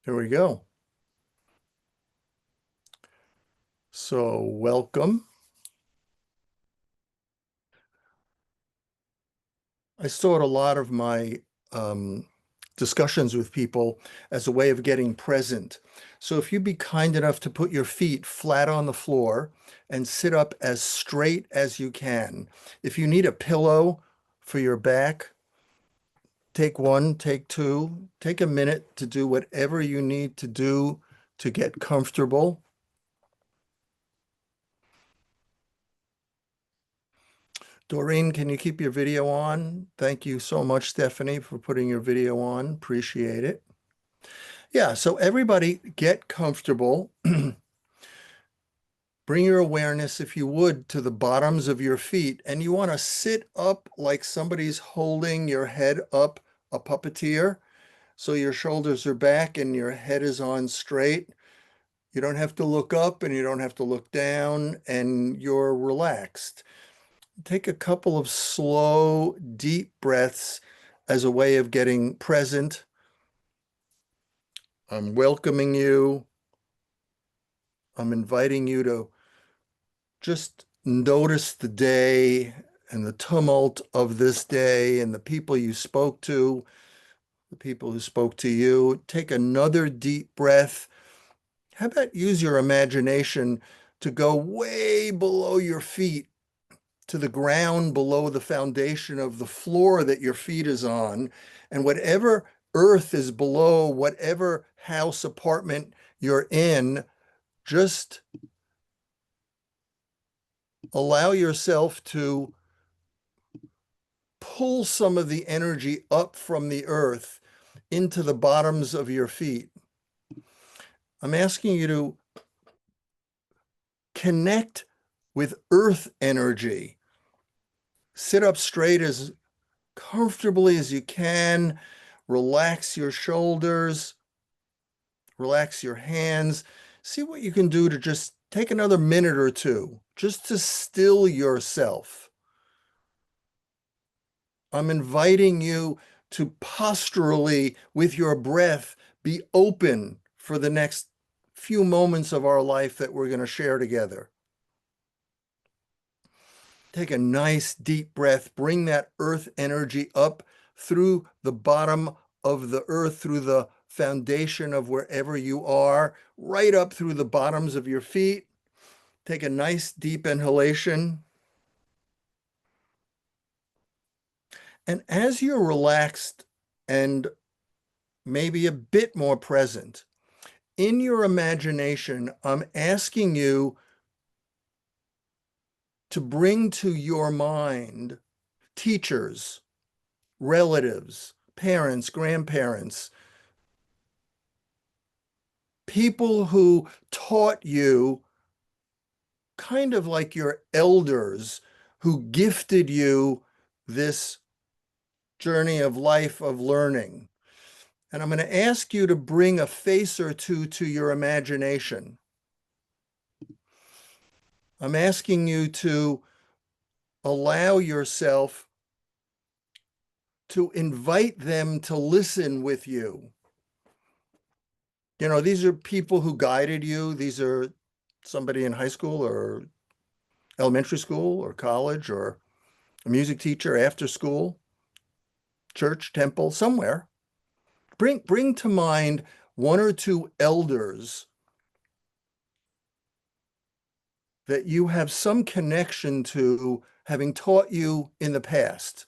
There we go. So welcome. I start a lot of my um, discussions with people as a way of getting present. So if you'd be kind enough to put your feet flat on the floor and sit up as straight as you can. If you need a pillow for your back, take one, take two, take a minute to do whatever you need to do to get comfortable. Doreen, can you keep your video on? Thank you so much, Stephanie, for putting your video on. Appreciate it. Yeah, so everybody get comfortable. Bring your awareness, if you would, to the bottoms of your feet. And you want to sit up like somebody's holding your head up, a puppeteer. So your shoulders are back and your head is on straight. You don't have to look up and you don't have to look down, and you're relaxed. Take a couple of slow, deep breaths as a way of getting present. I'm welcoming you. I'm inviting you to just notice the day and the tumult of this day and the people you spoke to, the people who spoke to you. Take another deep breath. How about use your imagination to go way below your feet to the ground below the foundation of the floor that your feet is on, and whatever earth is below, whatever house, apartment you're in, just allow yourself to pull some of the energy up from the earth into the bottoms of your feet. I'm asking you to connect with earth energy. Sit up straight as comfortably as you can. Relax your shoulders, relax your hands. See what you can do to just take another minute or two just to still yourself. I'm inviting you to posturally, with your breath, be open for the next few moments of our life that we're going to share together. Take a nice deep breath. Bring that earth energy up through the bottom of the earth, through the foundation of wherever you are, right up through the bottoms of your feet. Take a nice deep inhalation. And as you're relaxed and maybe a bit more present, in your imagination, I'm asking you to bring to your mind teachers, relatives, parents, grandparents, people who taught you, kind of like your elders who gifted you this journey of life of learning. And I'm going to ask you to bring a face or two to your imagination. I'm asking you to allow yourself to invite them to listen with you. You know, these are people who guided you. These are somebody in high school or elementary school or college or a music teacher after school, church, temple, somewhere. Bring to mind one or two elders that you have some connection to, having taught you in the past.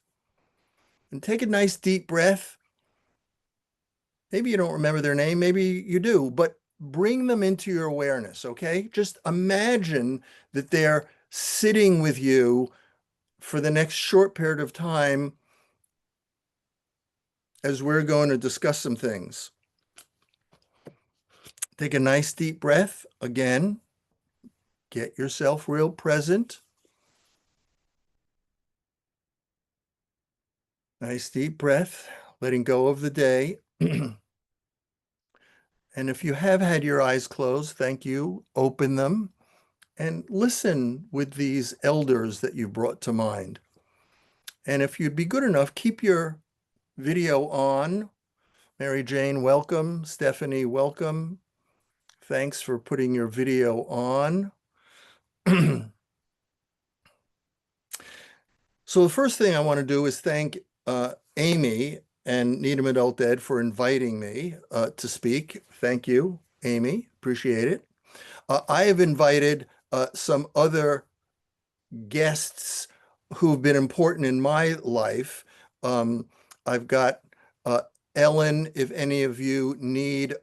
And take a nice deep breath. Maybe you don't remember their name, maybe you do, but bring them into your awareness, okay? Just imagine that they're sitting with you for the next short period of time as we're going to discuss some things. Take a nice deep breath. Again, get yourself real present. Nice deep breath, letting go of the day. And if you have had your eyes closed, thank you. Open them and listen with these elders that you brought to mind. And if you'd be good enough, keep your video on. Mary Jane, welcome. Stephanie, welcome. Thanks for putting your video on. So the first thing I want to do is thank Amy and Needham Adult Ed for inviting me to speak. Thank you, Amy. Appreciate it. I have invited some other guests who've been important in my life. Um, I've got uh, Ellen, if any of you need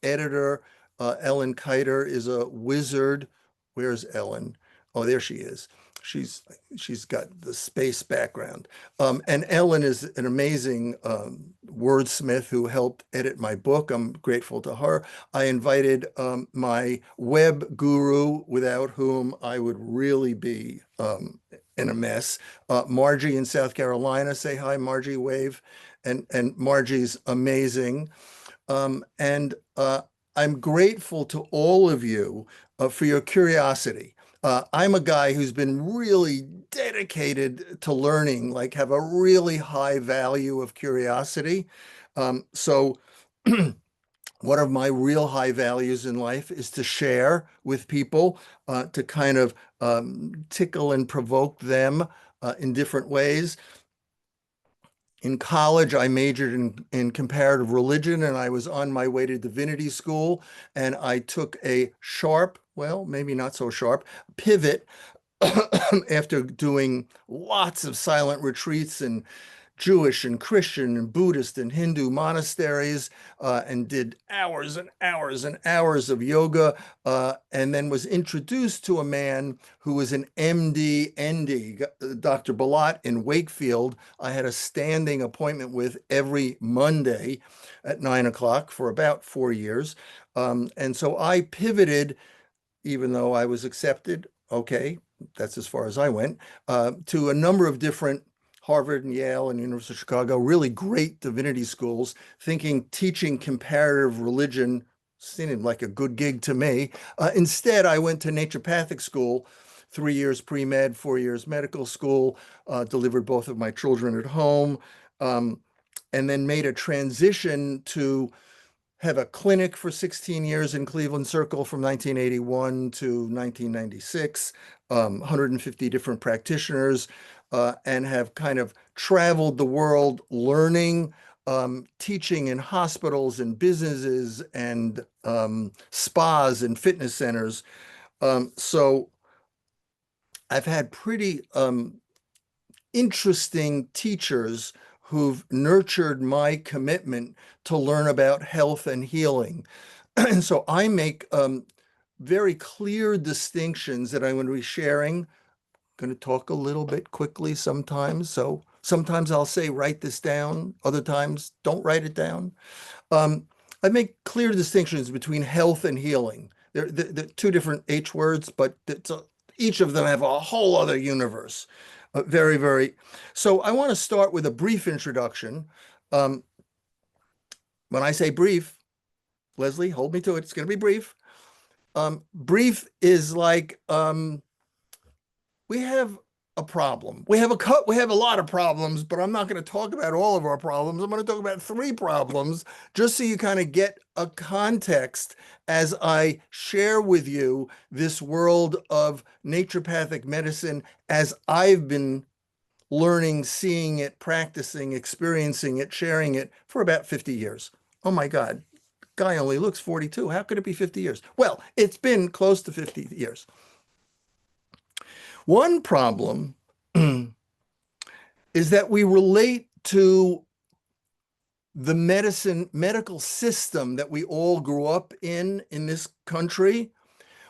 editor. Ellen Kiter is a wizard. Where's Ellen? Oh, there she is. She's she's got the space background. And Ellen is an amazing wordsmith who helped edit my book. I'm grateful to her. I invited my web guru, without whom I would really be in a mess. Margie in South Carolina, say hi, Margie, wave. And Margie's amazing. And I'm grateful to all of you for your curiosity. I'm a guy who's been really dedicated to learning, like have a really high value of curiosity. So one of my real high values in life is to share with people, to kind of tickle and provoke them in different ways. In college, I majored in comparative religion, and I was on my way to divinity school, and I took a sharp, well, maybe not so sharp, pivot after doing lots of silent retreats and Jewish and Christian and Buddhist and Hindu monasteries, and did hours and hours and hours of yoga, and then was introduced to a man who was an MD, ND, Dr. Balat in Wakefield. I had a standing appointment with every Monday at 9 o'clock for about 4 years. And so I pivoted, even though I was accepted, okay, that's as far as I went, to a number of different Harvard and Yale and University of Chicago, really great divinity schools, thinking teaching comparative religion seemed like a good gig to me. Instead, I went to naturopathic school, 3 years pre-med, 4 years medical school, delivered both of my children at home, um, and then made a transition to have a clinic for 16 years in Cleveland Circle from 1981 to 1996, 150 different practitioners, and have kind of traveled the world learning, teaching in hospitals and businesses and spas and fitness centers. So I've had pretty interesting teachers who've nurtured my commitment to learn about health and healing. And so I make very clear distinctions that I'm going to be sharing. Going to talk a little bit quickly sometimes. So sometimes I'll say, write this down. Other times, don't write it down. I make clear distinctions between health and healing. They're two different H words, but each of them have a whole other universe. Very, very. So I want to start with a brief introduction. Um, when I say brief, Leslie, hold me to it. It's going to be brief. Brief is like we have a problem. We have a lot of problems, but I'm not going to talk about all of our problems. I'm going to talk about 3 problems just so you kind of get a context as I share with you this world of naturopathic medicine as I've been learning, seeing it, practicing, experiencing it, sharing it for about 50 years. Oh my God, guy only looks 42. How could it be 50 years? Well, it's been close to 50 years. One problem is that we relate to the medical system that we all grew up in this country.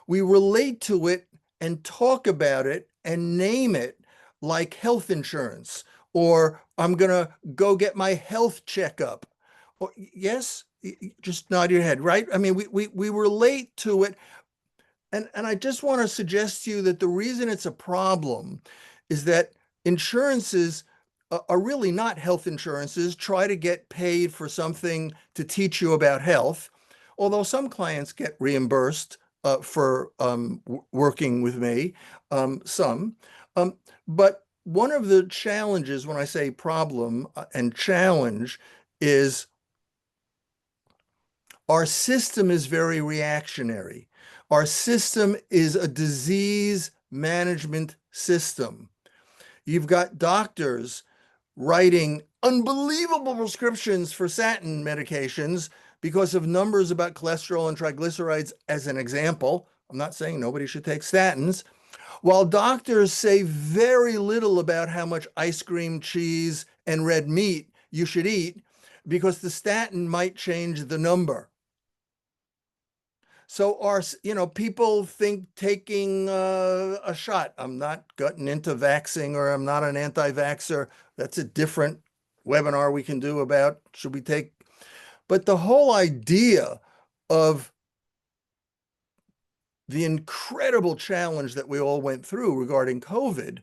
We relate to it and talk about it and name it like health insurance, or I'm going to go get my health checkup. Or, yes, just nod your head, right? I mean, we relate to it. And I just want to suggest to you that the reason it's a problem is that insurances are really not health insurances, try to get paid for something to teach you about health, although some clients get reimbursed for working with me, some. But one of the challenges when I say problem and challenge is Our system is very reactionary. Our system is a disease management system. You've got doctors writing unbelievable prescriptions for statin medications because of numbers about cholesterol and triglycerides, as an example. I'm not saying nobody should take statins, while doctors say very little about how much ice cream, cheese, and red meat you should eat because the statin might change the number. So people think taking a shot. I'm not getting into vaxing, or I'm not an anti-vaxxer. That's a different webinar we can do about should we take. But the whole idea of the incredible challenge that we all went through regarding COVID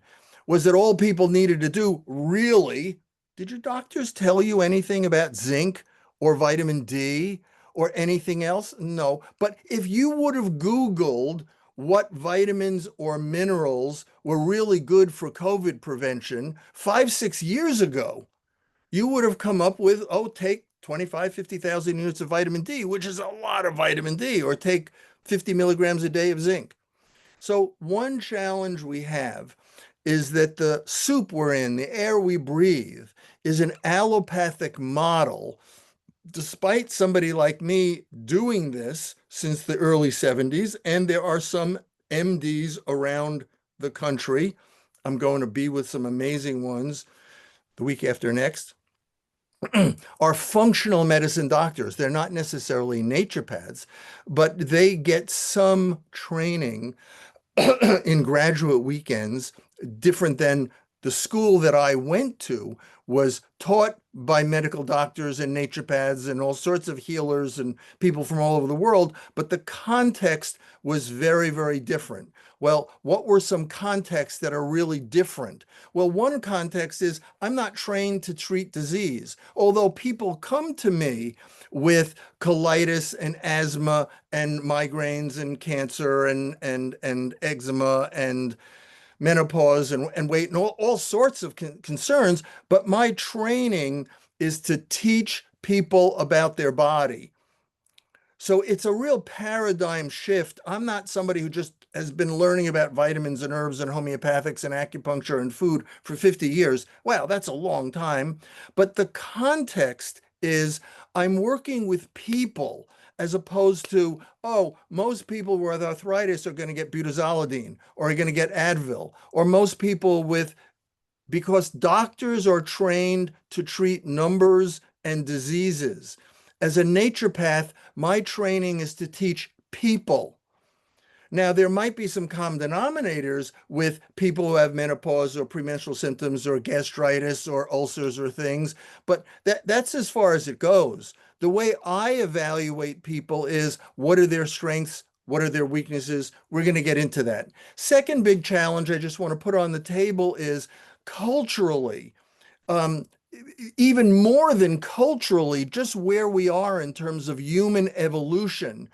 was that all people needed to do really, did your doctors tell you anything about zinc or vitamin D or anything else? No. But if you would have Googled what vitamins or minerals were really good for COVID prevention 5, 6 years ago, you would have come up with, oh, take 25, 50,000 units of vitamin D, which is a lot of vitamin D, or take 50 milligrams a day of zinc. So one challenge we have is that the soup we're in, the air we breathe, is an allopathic model, despite somebody like me doing this since the early 70s, and there are some MDs around the country. I'm going to be with some amazing ones the week after next, are functional medicine doctors. They're not necessarily naturopaths, but they get some training in graduate weekends, different than the school that I went to was taught by medical doctors and naturopaths and all sorts of healers and people from all over the world, but the context was very, very different. Well, what were some contexts that are really different? Well, one context is I'm not trained to treat disease, although people come to me with colitis and asthma and migraines and cancer and eczema and menopause and weight and all sorts of concerns. But my training is to teach people about their body. So it's a real paradigm shift. I'm not somebody who just has been learning about vitamins and herbs and homeopathics and acupuncture and food for 50 years. Wow, that's a long time. But the context is I'm working with people as opposed to, oh, most people with arthritis are going to get butazolidine or are going to get Advil, or most people with, because doctors are trained to treat numbers and diseases. As a naturopath, my training is to teach people. Now, there might be some common denominators with people who have menopause or premenstrual symptoms or gastritis or ulcers or things, but that's as far as it goes. The way I evaluate people is what are their strengths? What are their weaknesses? We're going to get into that. Second big challenge I just want to put on the table is culturally, um, even more than culturally, just where we are in terms of human evolution.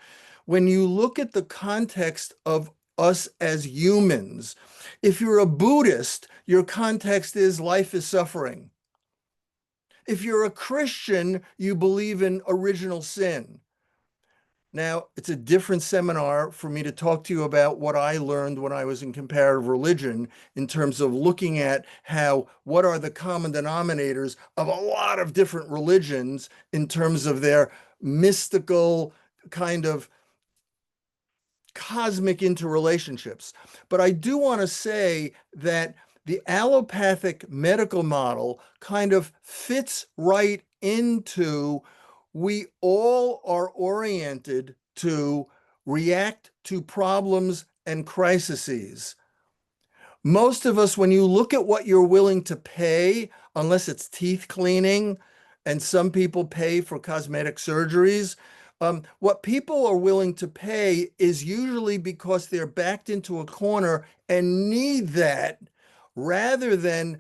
When you look at the context of us as humans, if you're a Buddhist, your context is life is suffering. If you're a Christian, you believe in original sin. Now, it's a different seminar for me to talk to you about what I learned when I was in comparative religion in terms of looking at what are the common denominators of a lot of different religions in terms of their mystical kind of cosmic interrelationships. But I do want to say that the allopathic medical model kind of fits right into, we all are oriented to react to problems and crises. Most of us, when you look at what you're willing to pay, unless it's teeth cleaning, and some people pay for cosmetic surgeries, what people are willing to pay is usually because they're backed into a corner and need that, rather than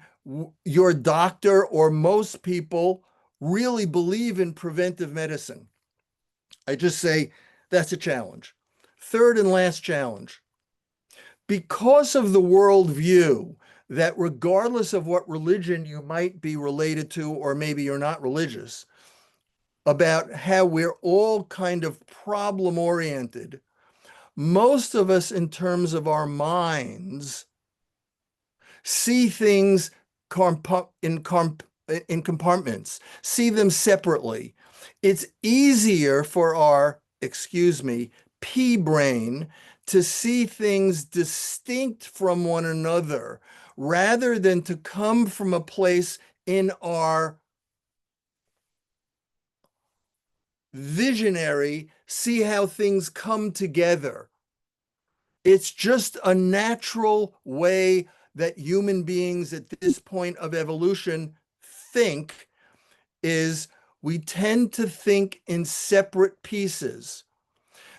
your doctor or most people really believe in preventive medicine. I just say that's a challenge. Third and last challenge. Because of the worldview that regardless of what religion you might be related to, or maybe you're not religious, about how we're all kind of problem oriented. Most of us, in terms of our minds, see things in compartments, see them separately. It's easier for our, excuse me, pea brain to see things distinct from one another rather than to come from a place in our visionary, see how things come together. It's just a natural way that human beings at this point of evolution think, is we tend to think in separate pieces.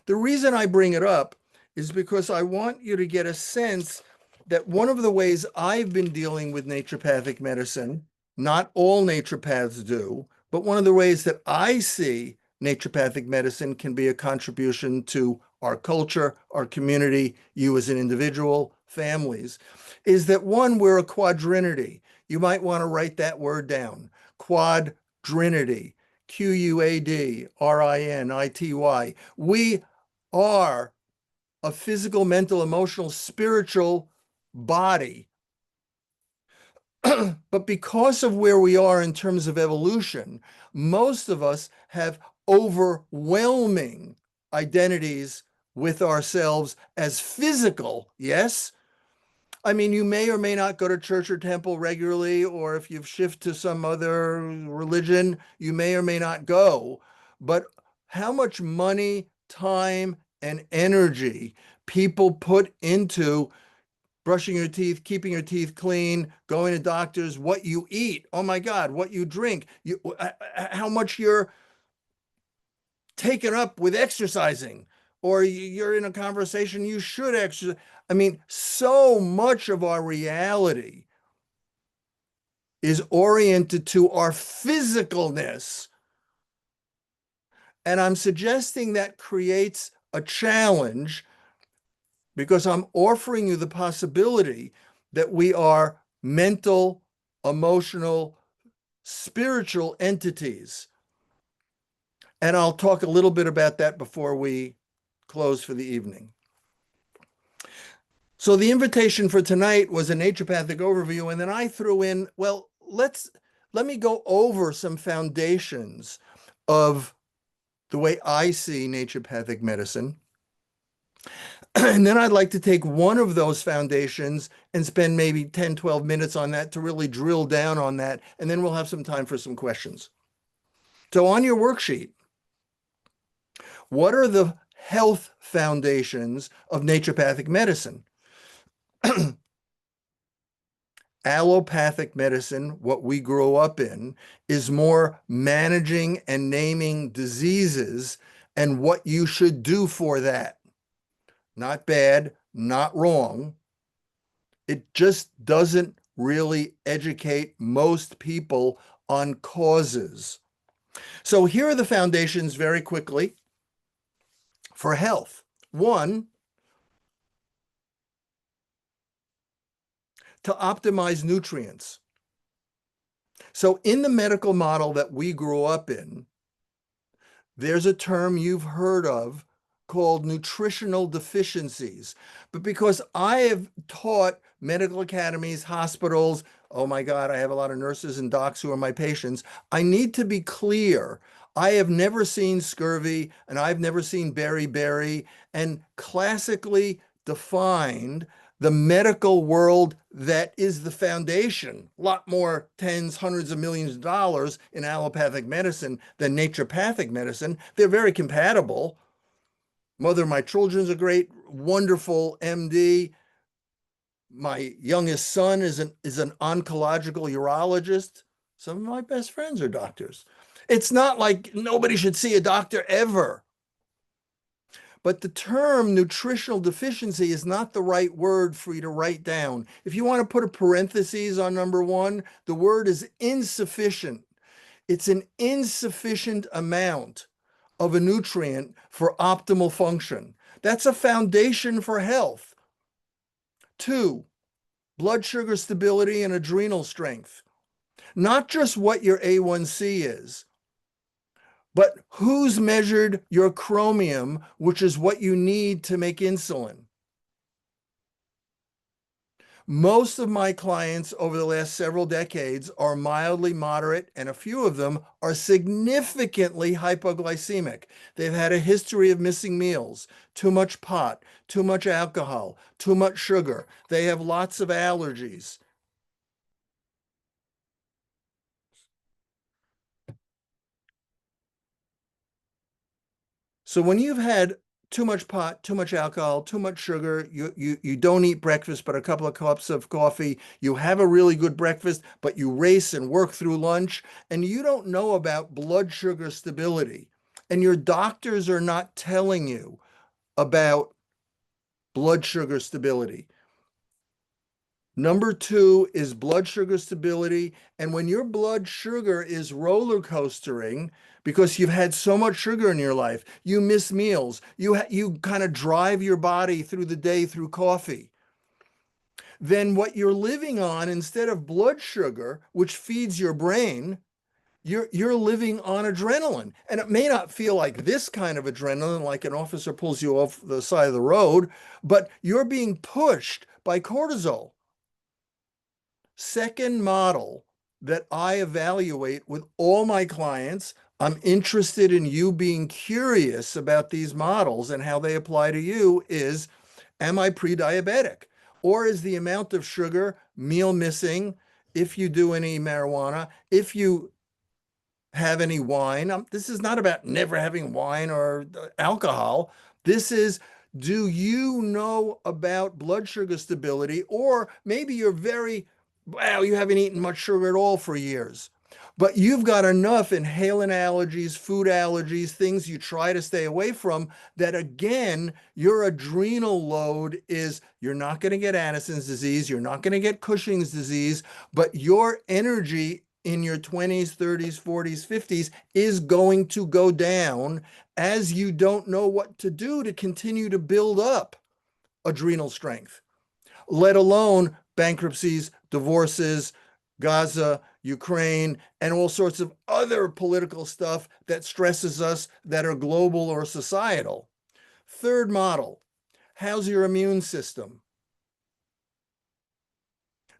The reason I bring it up is because I want you to get a sense that one of the ways I've been dealing with naturopathic medicine, not all naturopaths do, but one of the ways that I see naturopathic medicine can be a contribution to our culture, our community, you as an individual, families, is that one, we're a quadrinity. You might want to write that word down. Quadrinity, Quadrinity. We are a physical, mental, emotional, spiritual body. But because of where we are in terms of evolution, most of us have overwhelming identities with ourselves as physical, yes? I mean, you may or may not go to church or temple regularly, or if you've shifted to some other religion, you may or may not go. But how much money, time, and energy people put into brushing your teeth, keeping your teeth clean, going to doctors, what you eat, oh my God, what you drink, how much you're taken up with exercising, or you're in a conversation, you should exercise. I mean, so much of our reality is oriented to our physicalness. And I'm suggesting that creates a challenge because I'm offering you the possibility that we are mental, emotional, spiritual entities. And I'll talk a little bit about that before we close for the evening. So the invitation for tonight was a naturopathic overview, and then I threw in, well, let me go over some foundations of the way I see naturopathic medicine. And then I'd like to take one of those foundations and spend maybe 10, 12 minutes on that to really drill down on that. And then we'll have some time for some questions. So on your worksheet, what are the health foundations of naturopathic medicine? Allopathic medicine, what we grew up in, is more managing and naming diseases and what you should do for that. Not bad, not wrong. It just doesn't really educate most people on causes. So here are the foundations very quickly for health. One, to optimize nutrients. So in the medical model that we grew up in, there's a term you've heard of called nutritional deficiencies. But because I have taught medical academies, hospitals, oh my God, I have a lot of nurses and docs who are my patients, I need to be clear. I have never seen scurvy and I've never seen beriberi, and classically defined the medical world that is the foundation, a lot more tens, hundreds of millions of dollars in allopathic medicine than naturopathic medicine. They're very compatible. Mother of my children's a great, wonderful MD. My youngest son is an oncological urologist. Some of my best friends are doctors. It's not like nobody should see a doctor ever. But the term nutritional deficiency is not the right word for you to write down. If you want to put a parenthesis on number one, the word is insufficient. It's an insufficient amount of a nutrient for optimal function. That's a foundation for health. Two, blood sugar stability and adrenal strength. Not just what your A1C is, But who's measured your chromium, which is what you need to make insulin? Most of my clients over the last several decades are mildly moderate, and a few of them are significantly hypoglycemic. They've had a history of missing meals, too much pot, too much alcohol, too much sugar. They have lots of allergies. So when you've had too much pot, too much alcohol, too much sugar, you don't eat breakfast but a couple of cups of coffee, you have a really good breakfast, but you race and work through lunch, and you don't know about blood sugar stability, and your doctors are not telling you about blood sugar stability. Number two is blood sugar stability. And when your blood sugar is roller coastering because you've had so much sugar in your life, you miss meals, you kind of drive your body through the day through coffee. Then what you're living on instead of blood sugar, which feeds your brain, you're living on adrenaline. And it may not feel like this kind of adrenaline, like an officer pulls you off the side of the road, but you're being pushed by cortisol. Second model that I evaluate with all my clients, I'm interested in you being curious about these models and how they apply to you, is am I pre-diabetic? Or is the amount of sugar, meal missing, if you do any marijuana, if you have any wine. This is not about never having wine or alcohol. This is, do you know about blood sugar stability? Or maybe you're very, wow, you haven't eaten much sugar at all for years. But you've got enough inhalant allergies, food allergies, things you try to stay away from, that again, your adrenal load is, you're not going to get Addison's disease, you're not going to get Cushing's disease, but your energy in your 20s, 30s, 40s, 50s is going to go down as you don't know what to do to continue to build up adrenal strength, let alone bankruptcies, divorces, Gaza, Ukraine, and all sorts of other political stuff that stresses us that are global or societal. Third model, how's your immune system?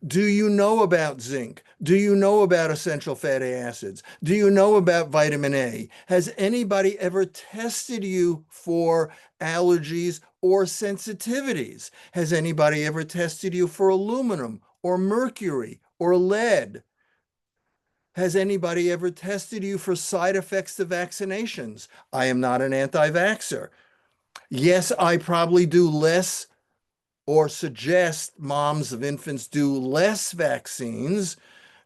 Do you know about zinc? Do you know about essential fatty acids? Do you know about vitamin A? Has anybody ever tested you for allergies or sensitivities? Has anybody ever tested you for aluminum or mercury or lead? Has anybody ever tested you for side effects to vaccinations? I am not an anti-vaxxer. Yes, I probably do less or suggest moms of infants do less vaccines.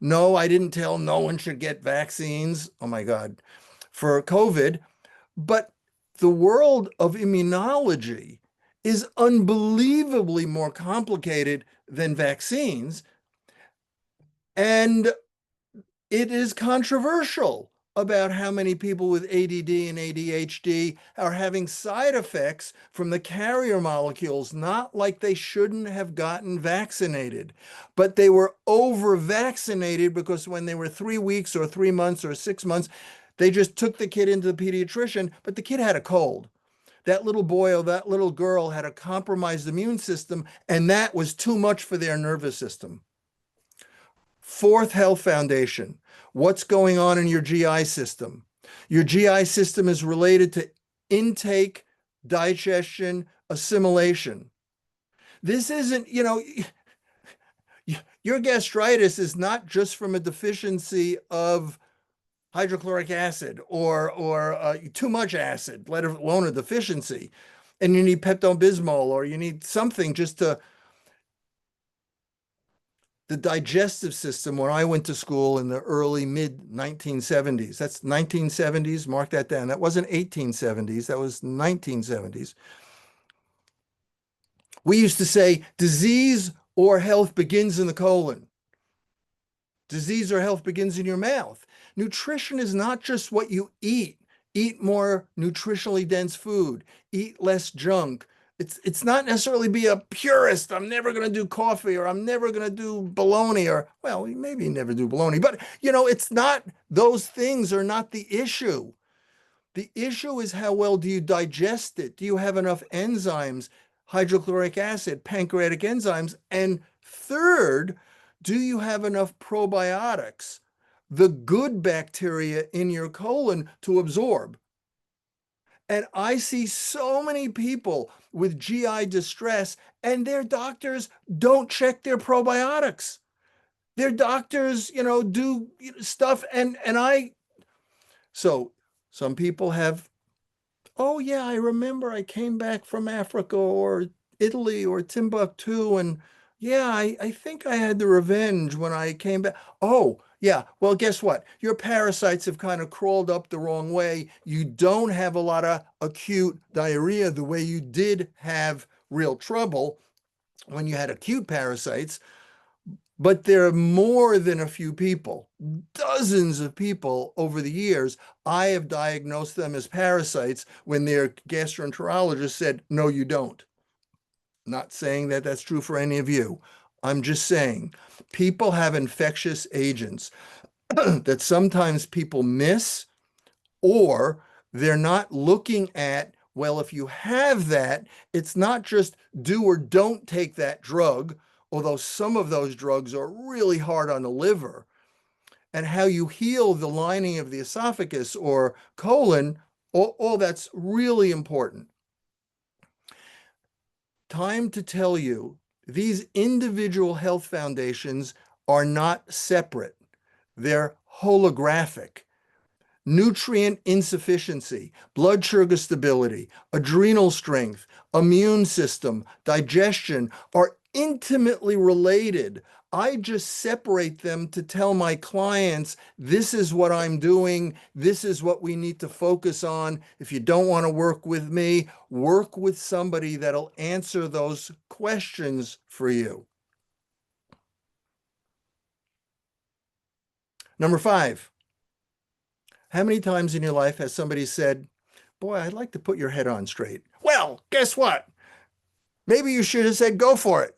No, I didn't tell no one should get vaccines. Oh my God, for COVID. But the world of immunology is unbelievably more complicated than vaccines. And it is controversial about how many people with ADD and ADHD are having side effects from the carrier molecules, not like they shouldn't have gotten vaccinated, but they were over vaccinated because when they were 3 weeks or 3 months or 6 months, they just took the kid into the pediatrician, but the kid had a cold. That little boy or that little girl had a compromised immune system, and that was too much for their nervous system. Fourth health foundation, what's going on in your GI system? Your GI system is related to intake, digestion, assimilation. This isn't, your gastritis is not just from a deficiency of hydrochloric acid or too much acid, let alone a deficiency. And you need Pepto-Bismol or you need something just to, the digestive system when I went to school in the early mid 1970s. That's 1970s, mark that down. That wasn't 1870s, that was 1970s. We used to say disease or health begins in the colon. Disease or health begins in your mouth. Nutrition is not just what you eat. Eat more nutritionally dense food, eat less junk. It's not necessarily be a purist. I'm never going to do coffee or I'm never going to do bologna or, well, maybe never do bologna, but it's not, those things are not the issue. The issue is how well do you digest it? Do you have enough enzymes, hydrochloric acid, pancreatic enzymes? And third, do you have enough probiotics, the good bacteria in your colon to absorb? And I see so many people with GI distress, and their doctors don't check their probiotics. Their doctors, do stuff, and I. So some people have, oh yeah, I remember I came back from Africa or Italy or Timbuktu, and yeah, I think I had the revenge when I came back. Oh, yeah. Well, guess what? Your parasites have kind of crawled up the wrong way. You don't have a lot of acute diarrhea the way you did have real trouble when you had acute parasites. But there are more than a few people, dozens of people over the years. I have diagnosed them as parasites when their gastroenterologist said, no, you don't. Not saying that that's true for any of you. I'm just saying people have infectious agents that sometimes people miss, or they're not looking at, well, if you have that, it's not just do or don't take that drug, although some of those drugs are really hard on the liver, and how you heal the lining of the esophagus or colon, all that's really important. Time to tell you, these individual health foundations are not separate. They're holographic. Nutrient insufficiency, blood sugar stability, adrenal strength, immune system, digestion are intimately related. I just separate them to tell my clients, this is what I'm doing. This is what we need to focus on. If you don't want to work with me, work with somebody that'll answer those questions for you. Number 5, how many times in your life has somebody said, boy, I'd like to put your head on straight? Well, guess what? Maybe you should have said, go for it.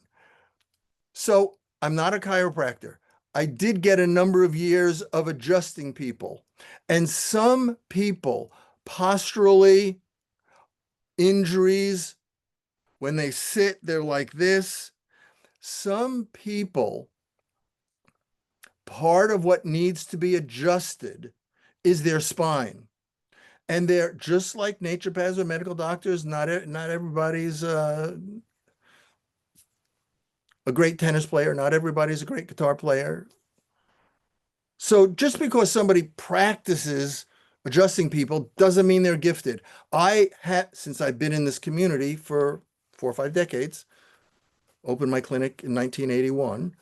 So I'm not a chiropractor. I did get a number of years of adjusting people. And some people, posturally, injuries, when they sit, they're like this. Some people, part of what needs to be adjusted is their spine. And they're just like naturopaths or medical doctors. Not everybody's a great tennis player. Not everybody's a great guitar player. So just because somebody practices adjusting people doesn't mean they're gifted. I have, since I've been in this community for 4 or 5 decades, opened my clinic in 1981.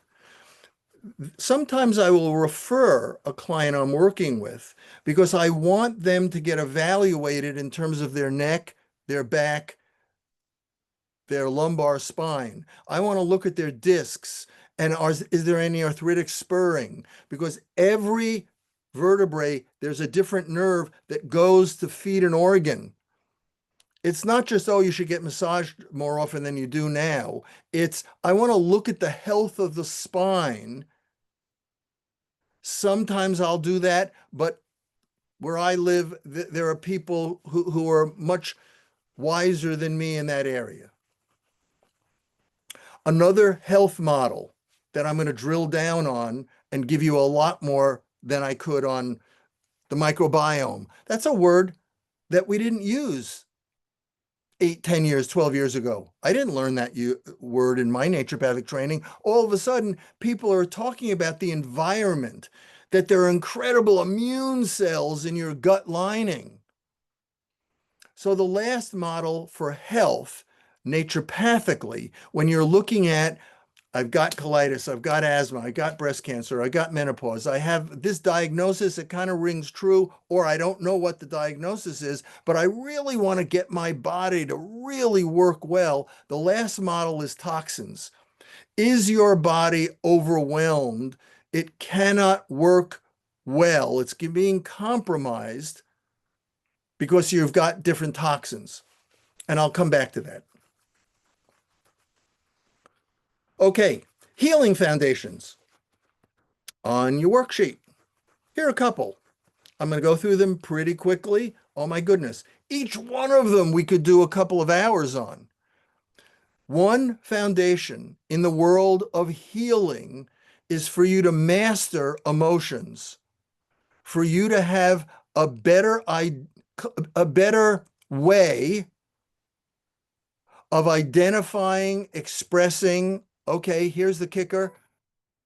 Sometimes I will refer a client I'm working with because I want them to get evaluated in terms of their neck, their back, their lumbar spine. I want to look at their discs and is there any arthritic spurring? Because every vertebrae, there's a different nerve that goes to feed an organ. It's not just, oh, you should get massaged more often than you do now. It's, I want to look at the health of the spine. Sometimes I'll do that, but where I live, there are people who are much wiser than me in that area. Another health model that I'm going to drill down on and give you a lot more than I could on the microbiome. That's a word that we didn't use 8, 10 years, 12 years ago. I didn't learn that word in my naturopathic training. All of a sudden, people are talking about the environment, that there are incredible immune cells in your gut lining. So the last model for health, naturopathically, when you're looking at, I've got colitis, I've got asthma, I got breast cancer, I got menopause, I have this diagnosis, it kind of rings true, or I don't know what the diagnosis is, but I really want to get my body to really work well. The last model is toxins. Is your body overwhelmed? It cannot work well. It's being compromised because you've got different toxins. And I'll come back to that. Okay, healing foundations on your worksheet. Here are a couple. I'm going to go through them pretty quickly. Oh my goodness. Each one of them we could do a couple of hours on. One foundation in the world of healing is for you to master emotions, for you to have a better a better way of identifying, expressing, okay, here's the kicker,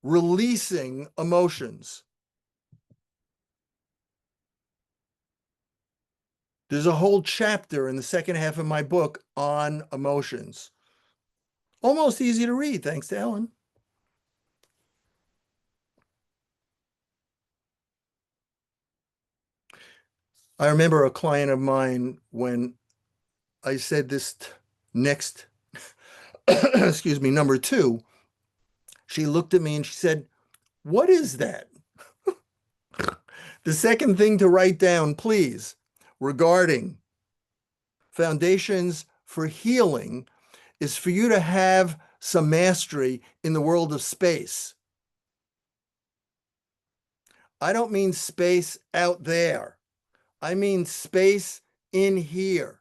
releasing emotions. There's a whole chapter in the second half of my book on emotions. Almost easy to read, thanks to Ellen. I remember a client of mine when I said this next, excuse me, number two, she looked at me and she said, "What is that?" The second thing to write down, please, regarding foundations for healing is for you to have some mastery in the world of space. I don't mean space out there. I mean space in here.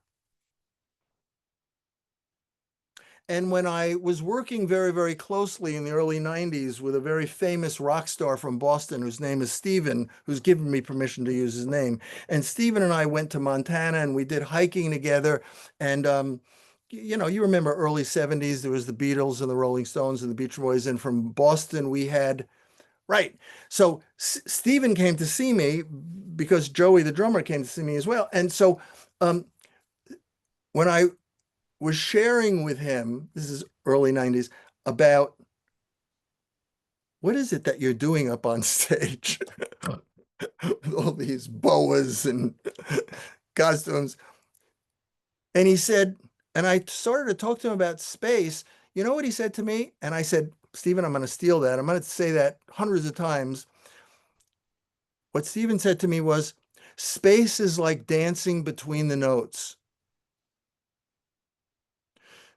And when I was working very, very closely in the early 90s with a very famous rock star from Boston whose name is Steven, who's given me permission to use his name. And Steven and I went to Montana and we did hiking together. And, you know, you remember early 70s, there was the Beatles and the Rolling Stones and the Beach Boys. And from Boston, we had, right. So Steven came to see me because Joey, the drummer, came to see me as well. And so um, when I was sharing with him, this is early 90s, about what is it that you're doing up on stage? With all these boas and costumes. And he said, and I started to talk to him about space. You know what he said to me? And I said, Stephen, I'm going to steal that. I'm going to say that hundreds of times. What Stephen said to me was, space is like dancing between the notes.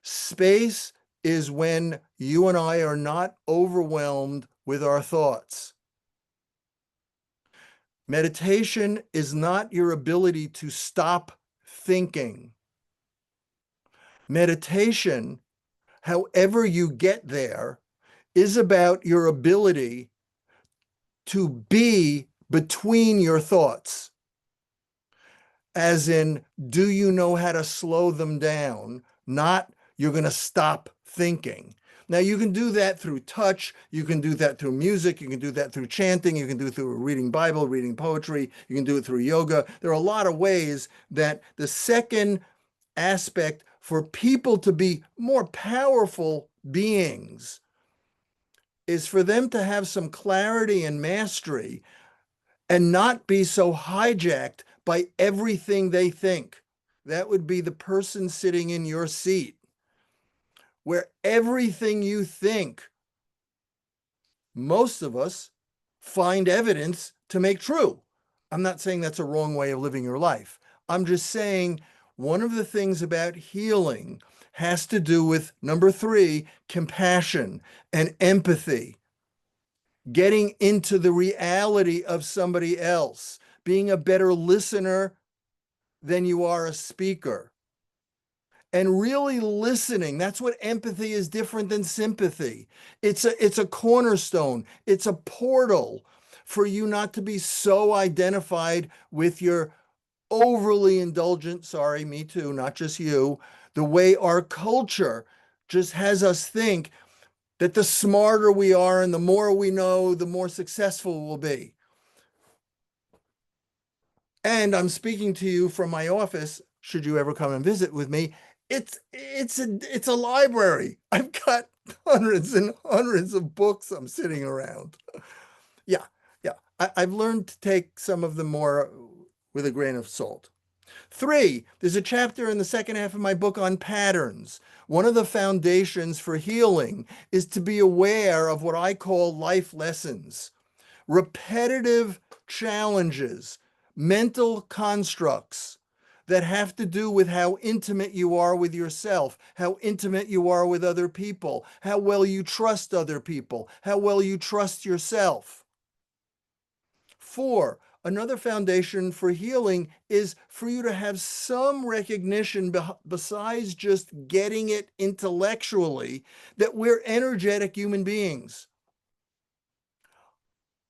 Space is when you and I are not overwhelmed with our thoughts. Meditation is not your ability to stop thinking. Meditation, however you get there, is about your ability to be between your thoughts. As in, do you know how to slow them down? Not you're going to stop thinking. Now, you can do that through touch. You can do that through music. You can do that through chanting. You can do it through reading Bible, reading poetry. You can do it through yoga. There are a lot of ways that the second aspect for people to be more powerful beings is for them to have some clarity and mastery and not be so hijacked by everything they think. That would be the person sitting in your seat, where everything you think, most of us find evidence to make true. I'm not saying that's a wrong way of living your life. I'm just saying one of the things about healing has to do with number three, compassion and empathy, getting into the reality of somebody else, being a better listener than you are a speaker. And really listening. That's what empathy is, different than sympathy. It's a cornerstone. It's a portal for you not to be so identified with your overly indulgent, sorry, me too, not just you, the way our culture just has us think that the smarter we are and the more we know, the more successful we'll be. And I'm speaking to you from my office, should you ever come and visit with me. It's a library. I've got hundreds and hundreds of books I'm sitting around. Yeah, yeah. I've learned to take some of them more with a grain of salt. Three, there's a chapter in the second half of my book on patterns. One of the foundations for healing is to be aware of what I call life lessons, repetitive challenges, mental constructs that have to do with how intimate you are with yourself, how intimate you are with other people, how well you trust other people, how well you trust yourself. Four, Another foundation for healing is for you to have some recognition besides just getting it intellectually that we're energetic human beings.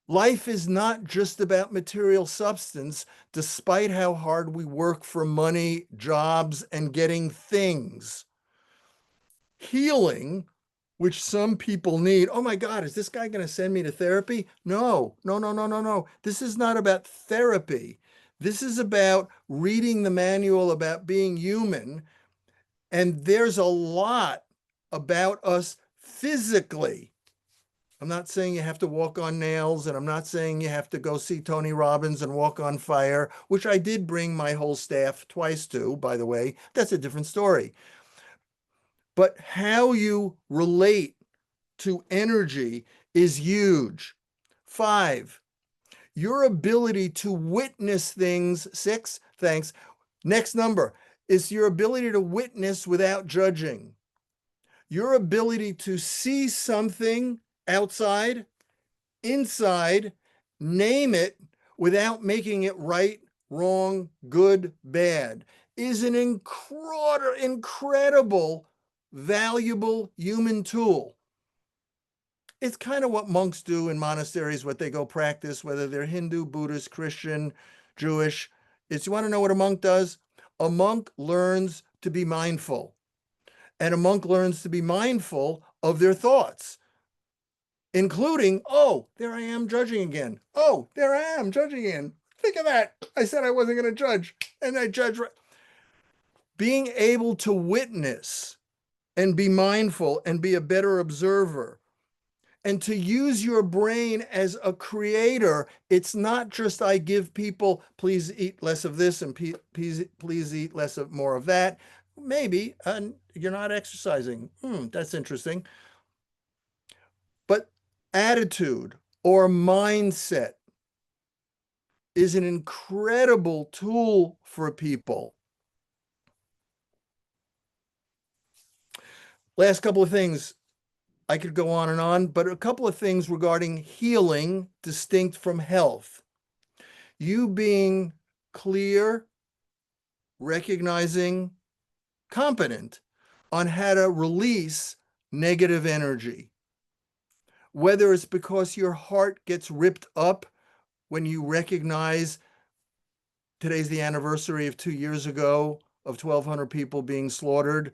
Life is not just about material substance, despite how hard we work for money, jobs, and getting things. Healing, which some people need. Oh my God, is this guy going to send me to therapy? No, no, no, no, no, no. This is not about therapy. This is about reading the manual about being human. And there's a lot about us physically. I'm not saying you have to walk on nails, and I'm not saying you have to go see Tony Robbins and walk on fire, which I did bring my whole staff twice to, by the way. That's a different story. But how you relate to energy is huge. 5, your ability to witness things. 6, thanks. Next number is your ability to witness without judging. Your ability to see something outside, inside, name it without making it right, wrong, good, bad is an incredible, valuable human tool. It's kind of what monks do in monasteries, what they go practice, whether they're Hindu, Buddhist, Christian, Jewish. It's, you want to know what a monk does? A monk learns to be mindful, and a monk learns to be mindful of their thoughts, including, oh, there I am judging again. Oh, there I am judging again. Think of that. I said I wasn't going to judge, and I judge. Being able to witness and be mindful and be a better observer and to use your brain as a creator. It's not just I give people, please eat less of this and please eat less of more of that. Maybe you're not exercising. That's interesting. But attitude or mindset is an incredible tool for people. Last couple of things. I could go on, but a couple of things regarding healing distinct from health. You being clear, recognizing, competent on how to release negative energy. Whether it's because your heart gets ripped up when you recognize today's the anniversary of 2 years ago of 1,200 people being slaughtered.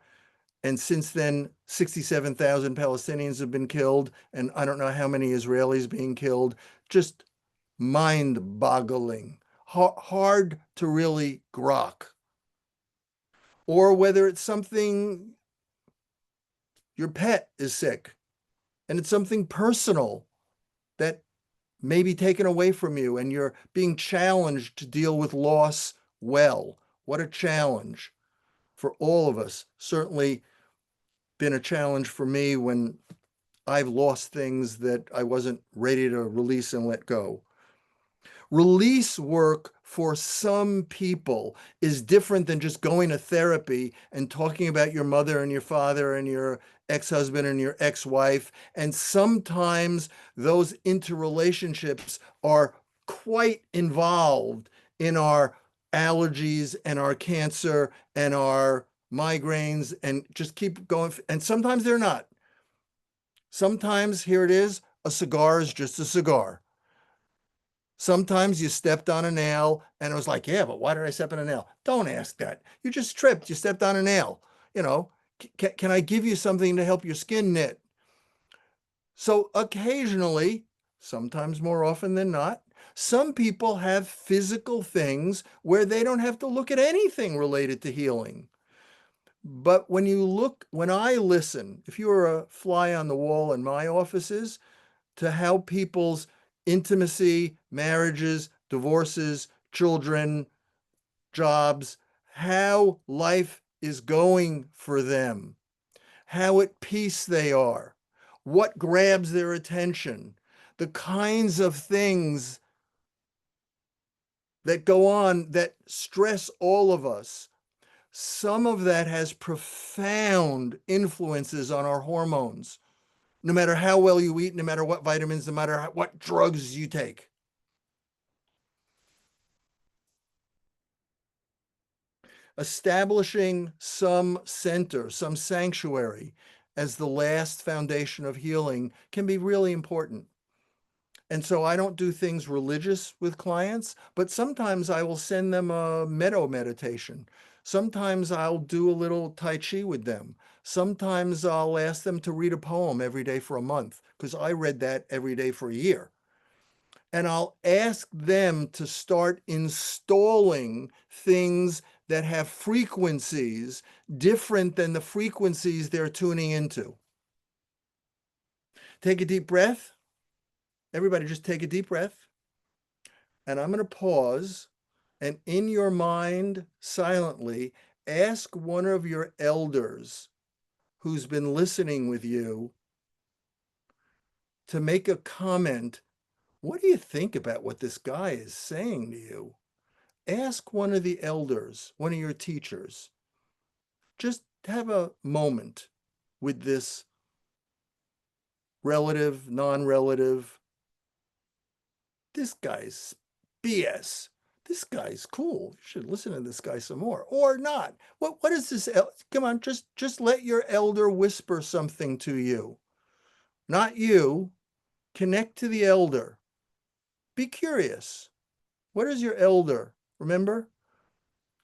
And since then, 67,000 Palestinians have been killed, and I don't know how many Israelis being killed. Just mind-boggling, hard to really grok. Or whether it's something, your pet is sick, and it's something personal that may be taken away from you, and you're being challenged to deal with loss well. What a challenge for all of us. Certainly been a challenge for me when I've lost things that I wasn't ready to release and let go. Release work for some people is different than just going to therapy and talking about your mother and your father and your ex-husband and your ex-wife. And sometimes those interrelationships are quite involved in our allergies and our cancer and our migraines, and just keep going. And sometimes they're not. Sometimes, here it is, a cigar is just a cigar. Sometimes you stepped on a nail and it was like, yeah, but why did I step on a nail? Don't ask that. You just tripped. You stepped on a nail. You know, can I give you something to help your skin knit? So occasionally, sometimes more often than not, some people have physical things where they don't have to look at anything related to healing. But when I listen, if you were a fly on the wall in my offices, to how people's intimacy, marriages, divorces, children, jobs, how life is going for them, how at peace they are, what grabs their attention, the kinds of things that go on that stress all of us. Some of that has profound influences on our hormones, no matter how well you eat, no matter what vitamins, no matter what drugs you take. establishing some center, some sanctuary as the last foundation of healing can be really important. And so I don't do things religious with clients, but sometimes I will send them a meadow meditation. Sometimes I'll do a little Tai Chi with them. Sometimes I'll ask them to read a poem every day for a month because I read that every day for a year. And I'll ask them to start installing things that have frequencies different than the frequencies they're tuning into. Take a deep breath. Everybody, just take a deep breath. And I'm going to pause and in your mind, silently, ask one of your elders who's been listening with you to make a comment. What do you think about what this guy is saying to you? Ask one of the elders, one of your teachers. Just have a moment with this relative, non-relative. This guy's BS. This guy's cool. You should listen to this guy some more. Or not. What is this? Come on, just let your elder whisper something to you. Not you. Connect to the elder. Be curious. What is your elder? Remember?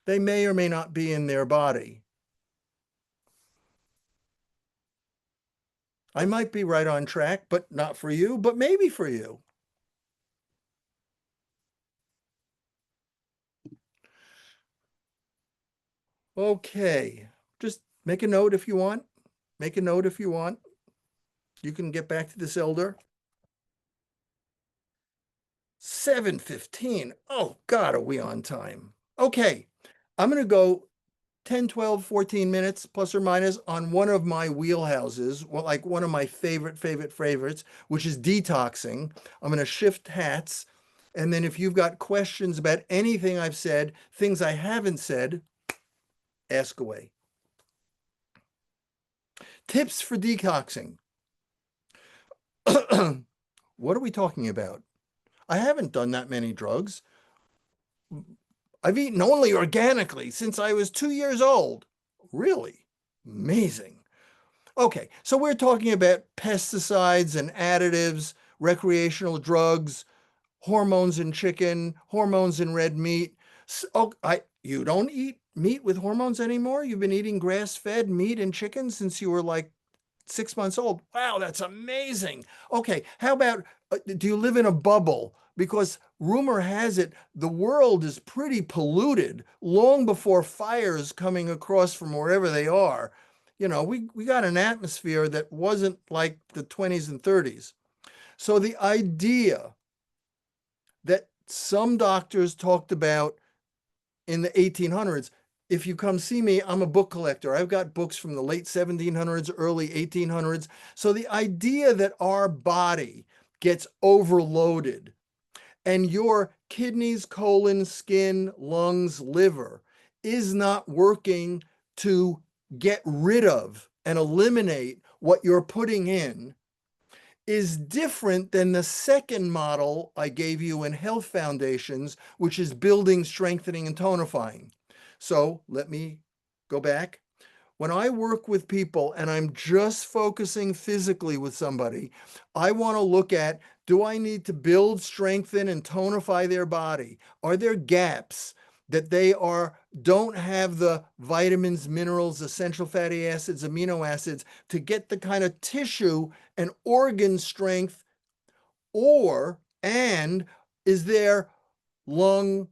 They may or may not be in their body. I might be right on track, but not for you, but maybe for you. Okay. Just make a note if you want. Make a note if you want. You can get back to this elder. 7:15. Oh, God, are we on time? Okay. I'm going to go 10, 12, 14 minutes plus or minus on one of my wheelhouses, well, like one of my favorites, which is detoxing. I'm going to shift hats. And then if you've got questions about anything I've said, things I haven't said, ask away. Tips for detoxing. What are we talking about? I haven't done that many drugs. I've eaten only organically since I was 2 years old. Really? Amazing. Okay, so we're talking about pesticides and additives, recreational drugs, hormones in chicken, hormones in red meat. Oh, you don't eat meat with hormones anymore? You've been eating grass-fed meat and chicken since you were like 6 months old. Wow, that's amazing. Okay, how about do you live in a bubble? Because rumor has it the world is pretty polluted long before fires coming across from wherever they are. You know, we got an atmosphere that wasn't like the 20s and 30s. So the idea that some doctors talked about in the 1800s. If you come see me, I'm a book collector. I've got books from the late 1700s, early 1800s. So the idea that our body gets overloaded and your kidneys, colon, skin, lungs, liver is not working to get rid of and eliminate what you're putting in is different than the second model I gave you in Health Foundations, which is building, strengthening, and tonifying. So let me go back. When I work with people and I'm just focusing physically with somebody, I want to look at, do I need to build, strengthen, and tonify their body? Are there gaps that they don't have the vitamins, minerals, essential fatty acids, amino acids to get the kind of tissue and organ strength, and is there lung,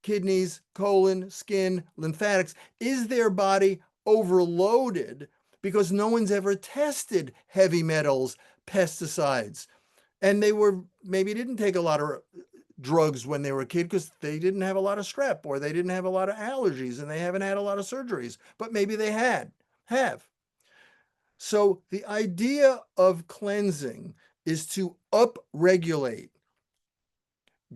kidneys, colon, skin, lymphatics, is their body overloaded because no one's ever tested heavy metals, pesticides, and they maybe didn't take a lot of drugs when they were a kid because they didn't have a lot of strep or they didn't have a lot of allergies and they haven't had a lot of surgeries, but maybe they have. So the idea of cleansing is to upregulate,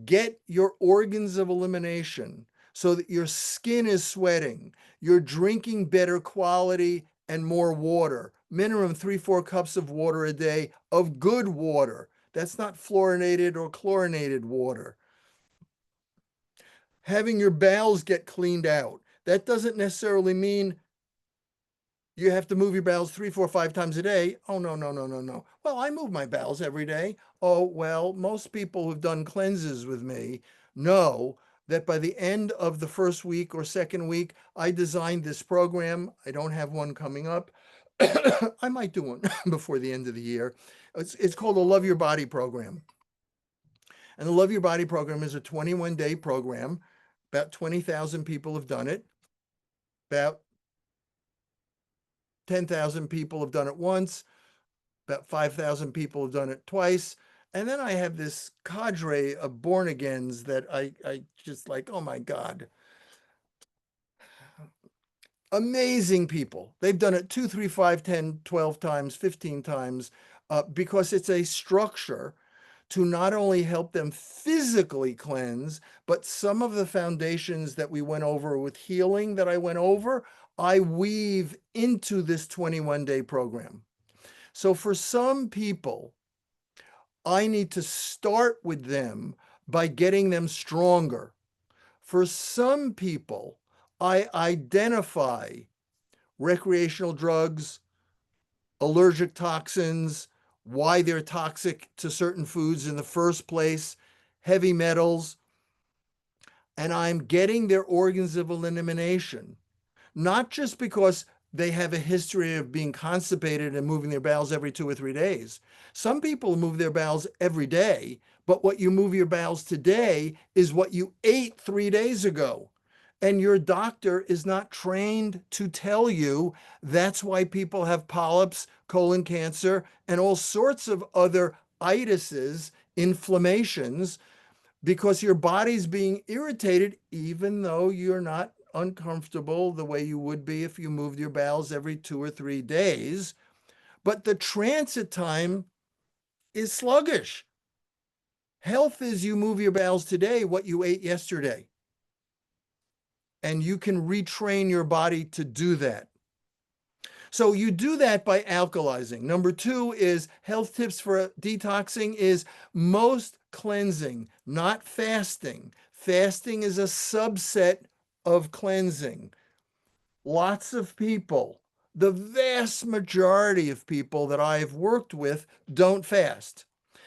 get your organs of elimination so that your skin is sweating, you're drinking better quality and more water, minimum 3-4 cups of water a day of good water. That's not fluorinated or chlorinated water. having your bowels get cleaned out. That doesn't necessarily mean you have to move your bowels 3, 4, 5 times a day. Oh, no, no, no, no, no. Well, I move my bowels every day. Oh, well, most people who've done cleanses with me know that by the end of the first week or second week, I designed this program. I don't have one coming up. I might do one before the end of the year. It's called the Love Your Body program. And the Love Your Body program is a 21-day program. About 20,000 people have done it. About 10,000 people have done it once. About 5,000 people have done it twice. And then I have this cadre of born agains that I just like, oh my God, amazing people. They've done it 2, 3, 5, 10, 12 times, 15 times, because it's a structure to not only help them physically cleanse, but some of the foundations that we went over with healing that I went over, I weave into this 21-day program. So for some people, I need to start with them by getting them stronger. For some people, I identify recreational drugs, allergic toxins, why they're toxic to certain foods in the first place, heavy metals, and I'm getting their organs of elimination, not just because they have a history of being constipated and moving their bowels every 2 or 3 days. Some people move their bowels every day, but what you move your bowels today is what you ate 3 days ago. And your doctor is not trained to tell you that's why people have polyps, colon cancer, and all sorts of other itises, inflammations, because your body's being irritated, even though you're not uncomfortable the way you would be if you moved your bowels every 2 or 3 days. But the transit time is sluggish. Health is you move your bowels today what you ate yesterday. And you can retrain your body to do that. So you do that by alkalizing. Number 2 is health tips for detoxing is most cleansing, not fasting. Fasting is a subset of cleansing. Lots of people, the vast majority of people that I've worked with don't fast.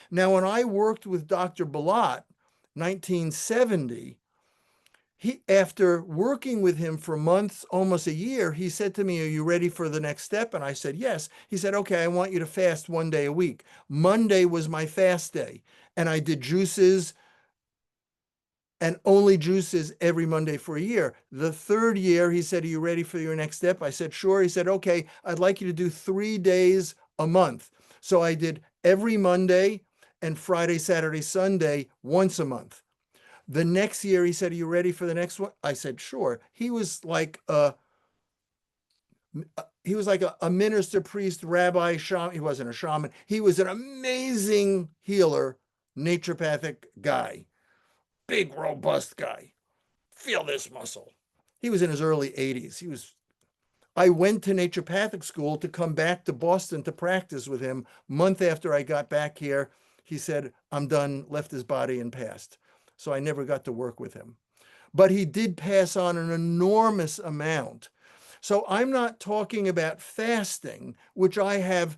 Now, when I worked with Dr. Balat, 1970, after working with him for months, almost a year, he said to me, "Are you ready for the next step?" And I said, "Yes." He said, "Okay, I want you to fast 1 day a week." Monday was my fast day. And I did juices and only juices every Monday for a year. The third year, he said, "Are you ready for your next step?" I said, "Sure." He said, "Okay, I'd like you to do 3 days a month." So I did every Monday and Friday, Saturday, Sunday once a month. The next year, he said, "Are you ready for the next one?" I said, "Sure." He was like a minister, priest, rabbi, shaman. He wasn't a shaman. He was an amazing healer, naturopathic guy, big, robust guy. Feel this muscle. He was in his early 80s. I went to naturopathic school to come back to Boston to practice with him. Month after I got back here, he said, "I'm done," left his body and passed. So I never got to work with him. But he did pass on an enormous amount. So I'm not talking about fasting, which I have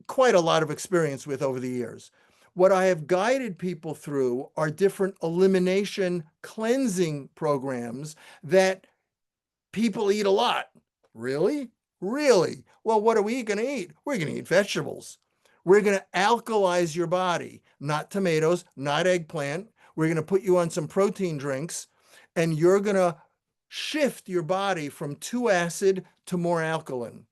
quite a lot of experience with over the years. What I have guided people through are different elimination cleansing programs that people eat a lot. Really? Really? Well, what are we going to eat? We're going to eat vegetables. We're going to alkalize your body, not tomatoes, not eggplant. We're going to put you on some protein drinks, and you're going to shift your body from too acid to more alkaline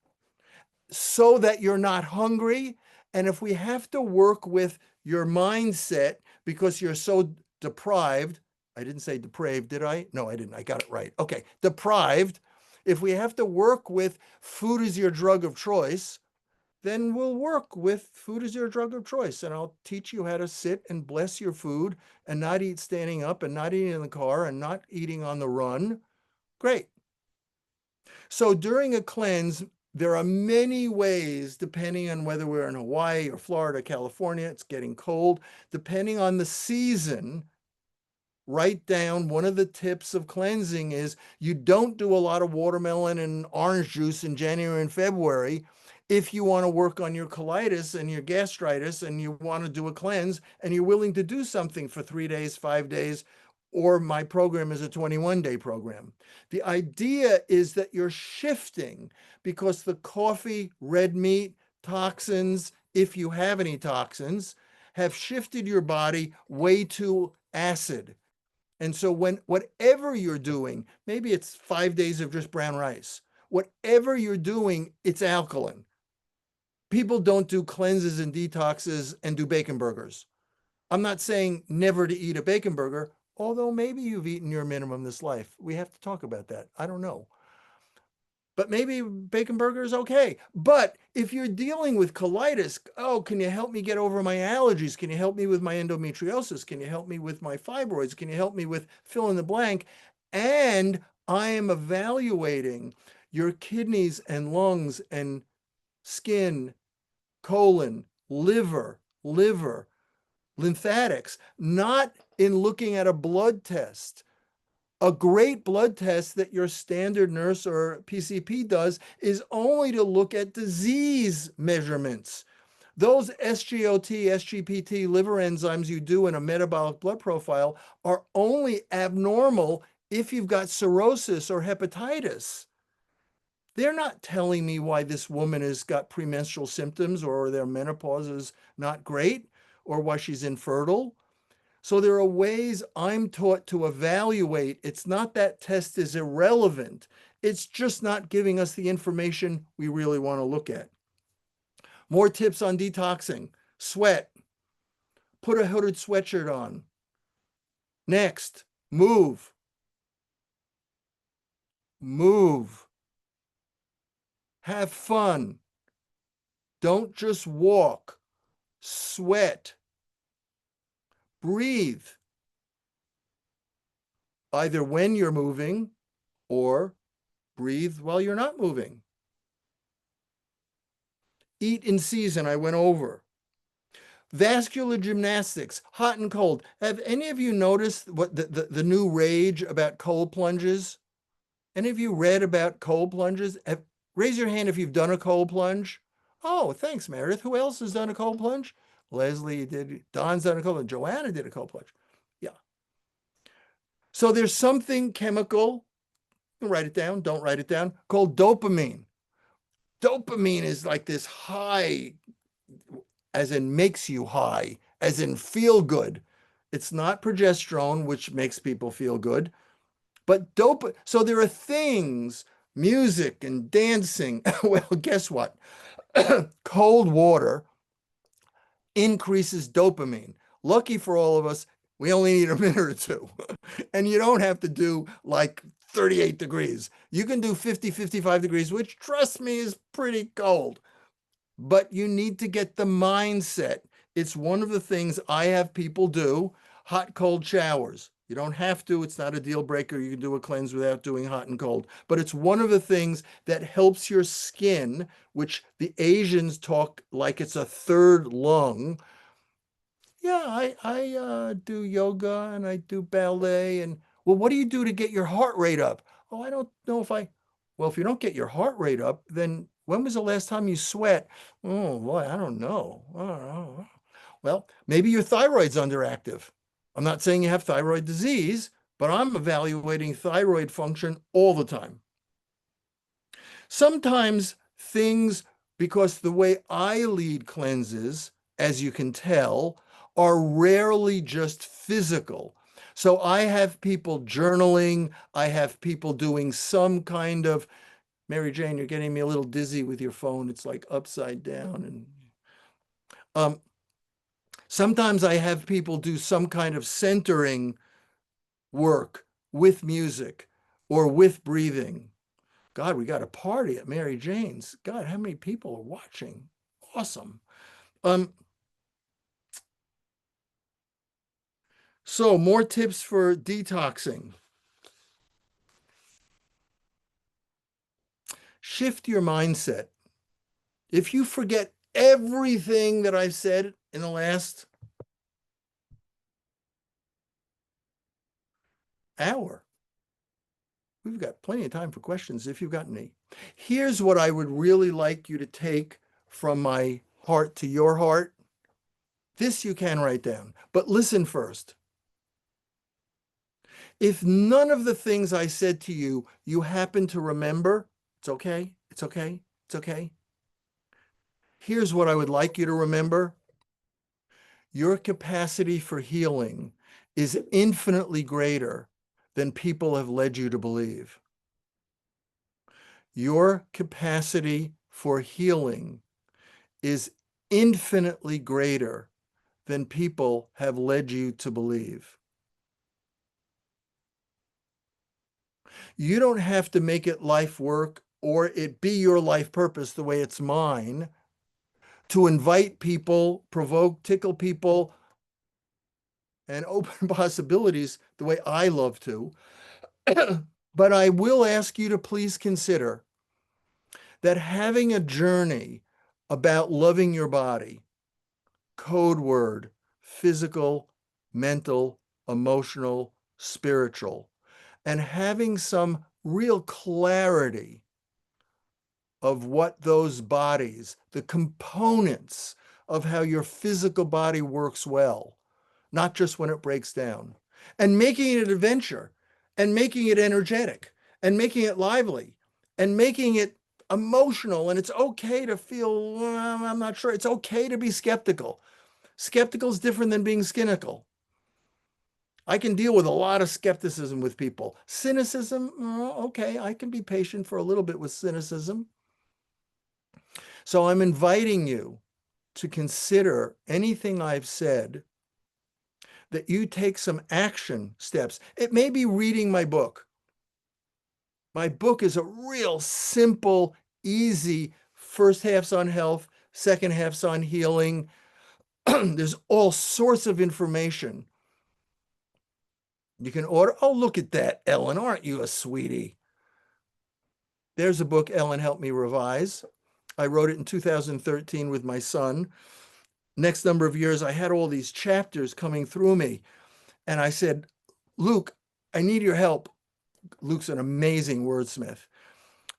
so that you're not hungry. And if we have to work with your mindset because you're so deprived, I didn't say depraved, did I? No, I didn't. I got it right. Okay, deprived. If we have to work with food is your drug of choice, then we'll work with food is your drug of choice. And I'll teach you how to sit and bless your food and not eat standing up and not eating in the car and not eating on the run. Great. So during a cleanse, there are many ways, depending on whether we're in Hawaii or Florida, California, it's getting cold, depending on the season, write down one of the tips of cleansing is you don't do a lot of watermelon and orange juice in January and February. If you want to work on your colitis and your gastritis and you want to do a cleanse and you're willing to do something for 3 days, 5 days, or my program is a 21-day program. The idea is that you're shifting because the coffee, red meat, toxins, if you have any toxins, have shifted your body way too acid. And so when whatever you're doing, maybe it's 5 days of just brown rice, whatever you're doing, it's alkaline. People don't do cleanses and detoxes and do bacon burgers. I'm not saying never to eat a bacon burger, although maybe you've eaten your minimum this life. We have to talk about that. I don't know. But maybe bacon burger is okay. But if you're dealing with colitis, oh, can you help me get over my allergies? Can you help me with my endometriosis? Can you help me with my fibroids? Can you help me with fill in the blank? And I am evaluating your kidneys and lungs and skin, colon, liver, lymphatics, not in looking at a blood test. A great blood test that your standard nurse or PCP does is only to look at disease measurements. Those SGOT, SGPT liver enzymes you do in a metabolic blood profile are only abnormal if you've got cirrhosis or hepatitis. They're not telling me why this woman has got premenstrual symptoms or their menopause is not great or why she's infertile. So there are ways I'm taught to evaluate. It's not that test is irrelevant. It's just not giving us the information we really want to look at. More tips on detoxing. Sweat. Put a hooded sweatshirt on. Next, move. Move. Have fun. Don't just walk. Sweat. Breathe. Either when you're moving or breathe while you're not moving. Eat in season, I went over. Vascular gymnastics, hot and cold. Have any of you noticed what the new rage about cold plunges? Any of you read about cold plunges? Raise your hand if you've done a cold plunge. Oh, thanks, Meredith. Who else has done a cold plunge? Leslie did. Don's done a cold plunge. Joanna did a cold plunge. Yeah. So there's something chemical, write it down, don't write it down, called dopamine. Dopamine is like this high, as in makes you high, as in feel good. It's not progesterone, which makes people feel good, but dope. So there are things, music and dancing. Well, guess what? Cold water increases dopamine. Lucky for all of us, we only need a minute or two. And you don't have to do like 38 degrees. You can do 50, 55 degrees, which trust me is pretty cold. But you need to get the mindset. It's one of the things I have people do, hot, cold showers. You don't have to, it's not a deal breaker. You can do a cleanse without doing hot and cold. But it's one of the things that helps your skin, which the Asians talk like it's a third lung. Yeah, I do yoga and I do ballet. And well, what do you do to get your heart rate up? Oh, I don't know if I, well, if you don't get your heart rate up, then when was the last time you sweat? Oh, boy, I don't know. I don't know. Well, maybe your thyroid's underactive. I'm not saying you have thyroid disease, but I'm evaluating thyroid function all the time. Sometimes things, because the way I lead cleanses, as you can tell, are rarely just physical. So I have people journaling, I have people doing some kind of, Mary Jane, you're getting me a little dizzy with your phone. It's like upside down. And sometimes I have people do some kind of centering work with music or with breathing. God, we got a party at Mary Jane's. God, how many people are watching? Awesome. So more tips for detoxing. Shift your mindset. If you forget everything that I've said in the last hour. We've got plenty of time for questions if you've got any. Here's what I would really like you to take from my heart to your heart. This you can write down, but listen first. If none of the things I said to you, you happen to remember, it's okay, it's okay, it's okay. Here's what I would like you to remember. Your capacity for healing is infinitely greater than people have led you to believe. Your capacity for healing is infinitely greater than people have led you to believe. You don't have to make it life work or it be your life purpose the way it's mine to invite people, provoke, tickle people, and open possibilities the way I love to. But I will ask you to please consider that having a journey about loving your body, code word, physical, mental, emotional, spiritual, and having some real clarity of what those bodies, the components of how your physical body works well, not just when it breaks down, and making it an adventure, and making it energetic, and making it lively, and making it emotional. And it's okay to feel, I'm not sure. It's okay to be skeptical. Skeptical is different than being cynical. I can deal with a lot of skepticism with people. Cynicism, okay, I can be patient for a little bit with cynicism. So I'm inviting you to consider anything I've said, that you take some action steps. It may be reading my book. My book is a real simple, easy, first half's on health, second half's on healing. There's all sorts of information. You can order. Oh, look at that, Ellen. Aren't you a sweetie? There's a book Ellen helped me revise. I wrote it in 2013 with my son. Next number of years, I had all these chapters coming through me. And I said, Luke, I need your help. Luke's an amazing wordsmith.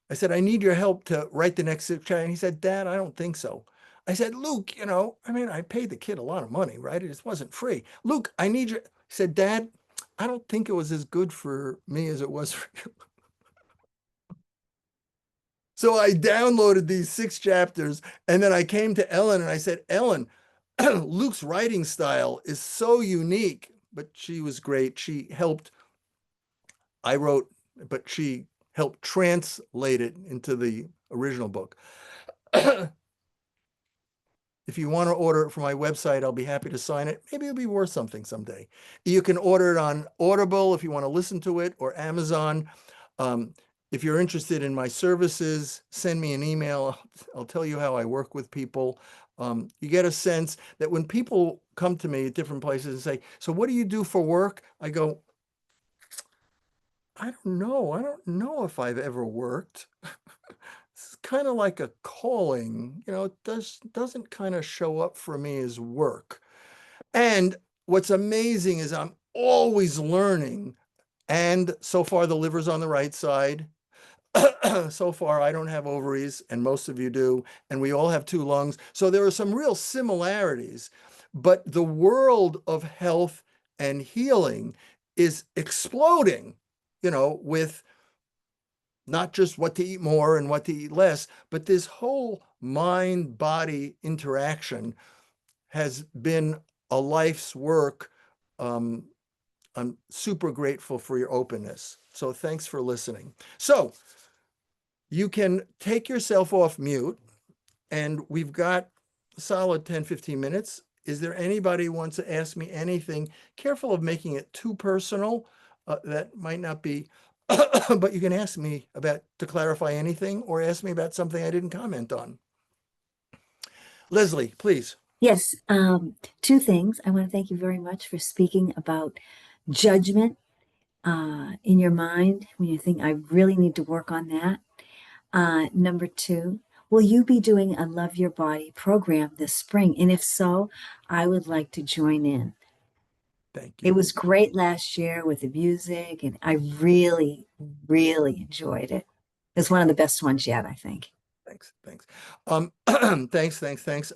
I said, I need your help to write the next chapter. And he said, Dad, I don't think so. I said, Luke, I paid the kid a lot of money, right? It just wasn't free. Luke, I need your, he said, Dad, I don't think it was as good for me as it was for you. So I downloaded these 6 chapters and then I came to Ellen and I said, Ellen, Luke's writing style is so unique, but she was great. She helped, I wrote, but she helped translate it into the original book. If you want to order it from my website, I'll be happy to sign it. Maybe it'll be worth something someday. You can order it on Audible if you want to listen to it, or Amazon. If you're interested in my services, send me an email. I'll tell you how I work with people. You get a sense that when people come to me at different places and say, so what do you do for work? I go, I don't know. I don't know if I've ever worked. It's kind of like a calling, it doesn't kind of show up for me as work. And what's amazing is I'm always learning. And so far, the liver's on the right side. So far, I don't have ovaries, and most of you do. And we all have 2 lungs. So there are some real similarities. But the world of health and healing is exploding, with not just what to eat more and what to eat less, but this whole mind-body interaction has been a life's work. I'm super grateful for your openness. So thanks for listening. So you can take yourself off mute, and we've got a solid 10, 15 minutes. Is there anybody who wants to ask me anything? Careful of making it too personal. That might not be, but you can ask me to clarify anything, or ask me about something I didn't comment on. Leslie, please. Yes, 2 things. I want to thank you very much for speaking about judgment in your mind when you think, I really need to work on that. Number 2, will you be doing a Love Your Body program this spring? And if so, I would like to join in. Thank It you. was great last year with the music, and I really, really enjoyed it. It's one of the best ones yet, I think. Thanks, thanks. Thanks.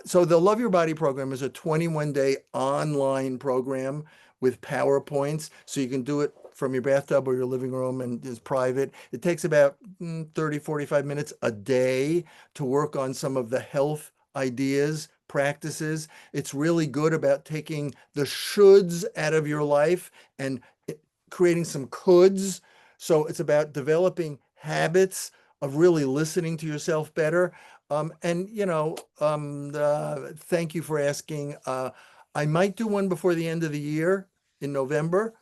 So the Love Your Body program is a 21-day online program with PowerPoints, so you can do it from your bathtub or your living room and is private. It takes about 30, 45 minutes a day to work on some of the health ideas, practices. It's really good about taking the shoulds out of your life and creating some coulds. So it's about developing habits of really listening to yourself better. Thank you for asking. I might do one before the end of the year in November,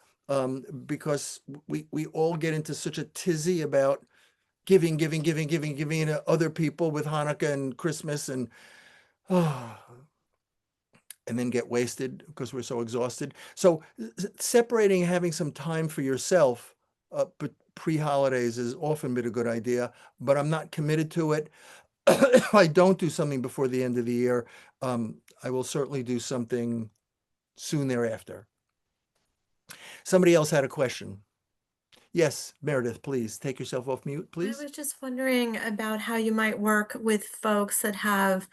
because we all get into such a tizzy about giving to other people with Hanukkah and Christmas and oh, and then get wasted because we're so exhausted. So separating, having some time for yourself, but pre-holidays has often been a good idea, but I'm not committed to it. If I don't do something before the end of the year, I will certainly do something soon thereafter. Somebody else had a question. Yes, Meredith, please take yourself off mute, I please. was just wondering about how you might work with folks that have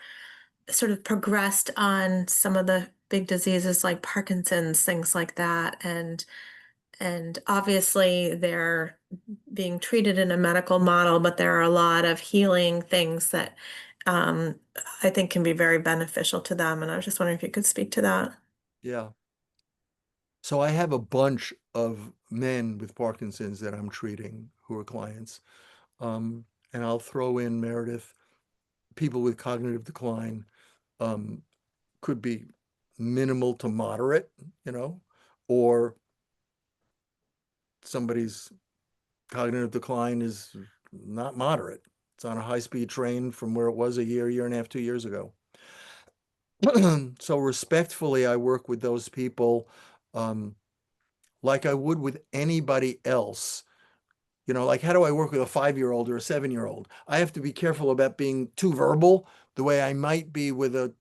sort of progressed on some of the big diseases like Parkinson's, things like that, and obviously they're being treated in a medical model, but there are a lot of healing things that um, I think can be very beneficial to them. And I was just wondering if you could speak to that. Yeah. So I have a bunch of men with Parkinson's that I'm treating who are clients. Um, and I'll throw in Meredith, people with cognitive decline, um, could be minimal to moderate, you know, or somebody's cognitive decline is not moderate. It's on a high-speed train from where it was a year and a half, 2 years ago. So respectfully, I work with those people, um, like I would with anybody else. Like how do I work with a 5-year-old or a 7-year-old? I have to be careful about being too verbal the way I might be with a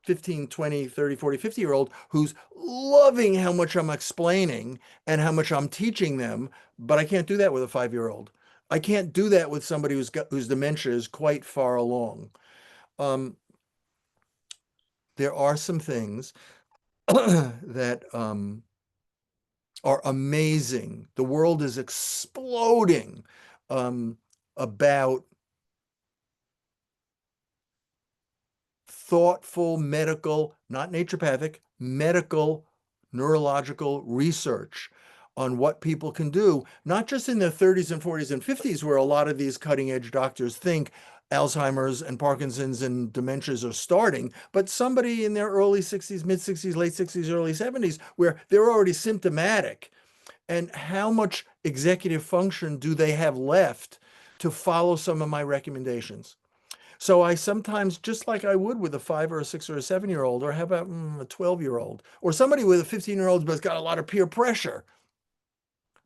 15, 20, 30, 40, 50-year-old who's loving how much I'm explaining and how much I'm teaching them, but I can't do that with a 5-year-old. I can't do that with somebody whose dementia is quite far along. Um, there are some things that are amazing. The world is exploding about thoughtful medical, not naturopathic, medical neurological research on what people can do, not just in their 30s and 40s and 50s, where a lot of these cutting edge doctors think Alzheimer's and Parkinson's and dementias are starting, but somebody in their early 60s, mid 60s, late 60s, early 70s, where they're already symptomatic. And how much executive function do they have left to follow some of my recommendations? So I sometimes, just like I would with a 5 or a 6 or a 7-year-old, or how about a 12-year-old, or somebody with a 15-year-old but's got a lot of peer pressure,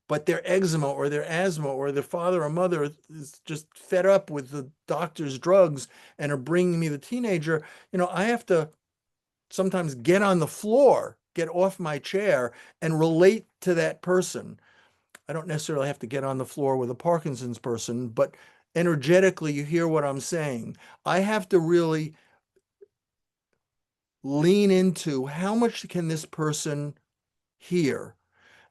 but their eczema or their asthma or their father or mother is just fed up with the doctor's drugs and are bringing me the teenager, I have to sometimes get on the floor, get off my chair and relate to that person. I don't necessarily have to get on the floor with a Parkinson's person, but energetically, you hear what I'm saying. I have to really lean into how much can this person hear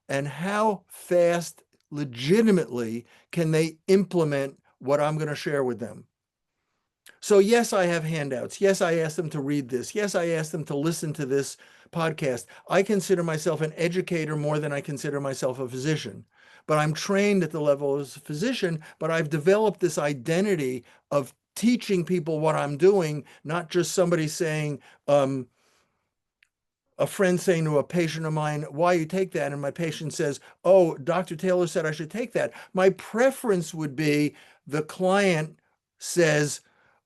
and how fast, legitimately, can they implement what I'm going to share with them. So yes, I have handouts. Yes, I ask them to read this. Yes, I ask them to listen to this podcast. I consider myself an educator more than I consider myself a physician. But I'm trained at the level as a physician, but I've developed this identity of teaching people what I'm doing, not just somebody saying, a friend saying to a patient of mine, why you take that? And my patient says, oh, Dr. Taylor said I should take that. My preference would be the client says,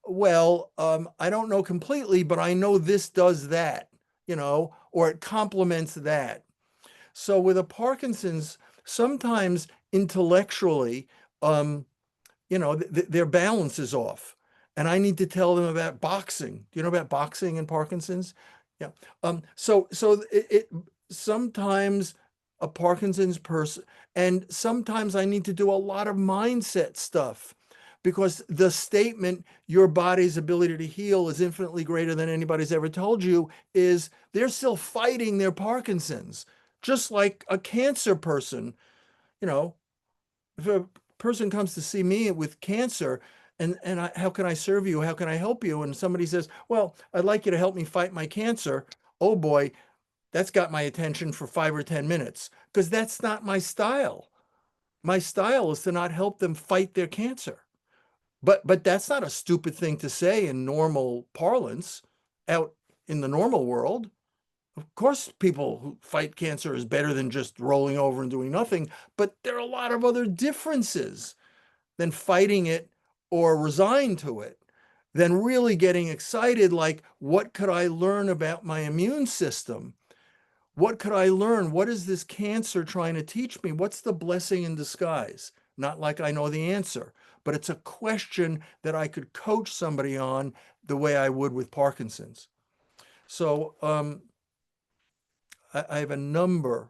well, I don't know completely, but I know this does that, or it complements that. So with a Parkinson's, sometimes intellectually, their balance is off. And I need to tell them about boxing. Do you know about boxing and Parkinson's? Yeah. So it sometimes a Parkinson's person, and sometimes I need to do a lot of mindset stuff because the statement, your body's ability to heal is infinitely greater than anybody's ever told you, is they're still fighting their Parkinson's. Just like a cancer person, you know, if a person comes to see me with cancer and how can I serve you? How can I help you? And somebody says, well, I'd like you to help me fight my cancer. Oh boy, that's got my attention for 5 or 10 minutes because that's not my style. My style is to not help them fight their cancer. But that's not a stupid thing to say in normal parlance out in the normal world. Of course, people who fight cancer is better than just rolling over and doing nothing, but there are a lot of other differences than fighting it or resign to it, than really getting excited like, what could I learn about my immune system? What could I learn? What is this cancer trying to teach me? What's the blessing in disguise? Not like I know the answer, but it's a question that I could coach somebody on the way I would with Parkinson's. So I have a number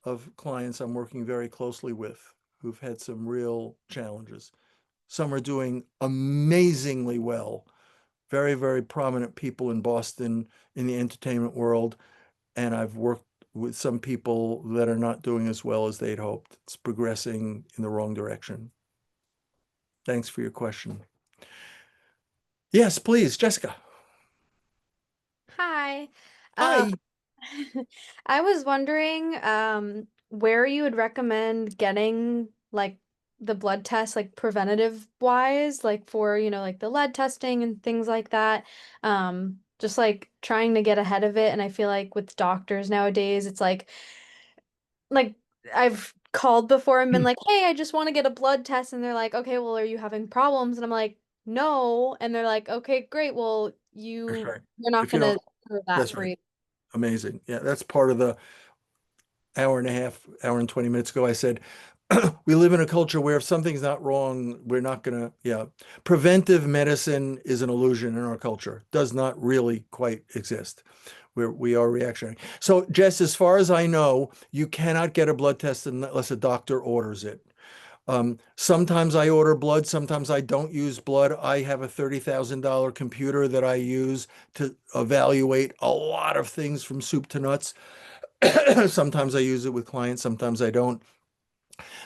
of clients I'm working very closely with who've had some real challenges. Some are doing amazingly well, very, very prominent people in Boston in the entertainment world. And I've worked with some people that are not doing as well as they'd hoped. It's progressing in the wrong direction. Thanks for your question. Yes, please, Jessica. Hi. Uh, Hi. I was wondering where you would recommend getting like the blood test, like preventative wise, like for, like the lead testing and things like that. Just like trying to get ahead of it. And I feel like with doctors nowadays, it's like I've called before and been like, hey, I just want to get a blood test. And they're like, okay, well, are you having problems? And I'm like, no. And they're like, okay, great. Well, That's right. you're not If you gonna don't, do that that's for right. you. Amazing. Yeah, that's part of the hour and a half, hour and 20 minutes ago. I said, we live in a culture where if something's not wrong, we're not going to, yeah. Preventive medicine is an illusion in our culture, does not really quite exist. We are reactionary. So, Jess, as far as I know, you cannot get a blood test unless a doctor orders it. Sometimes I order blood, sometimes I don't use blood. I have a $30,000 computer that I use to evaluate a lot of things from soup to nuts. Sometimes I use it with clients, sometimes I don't.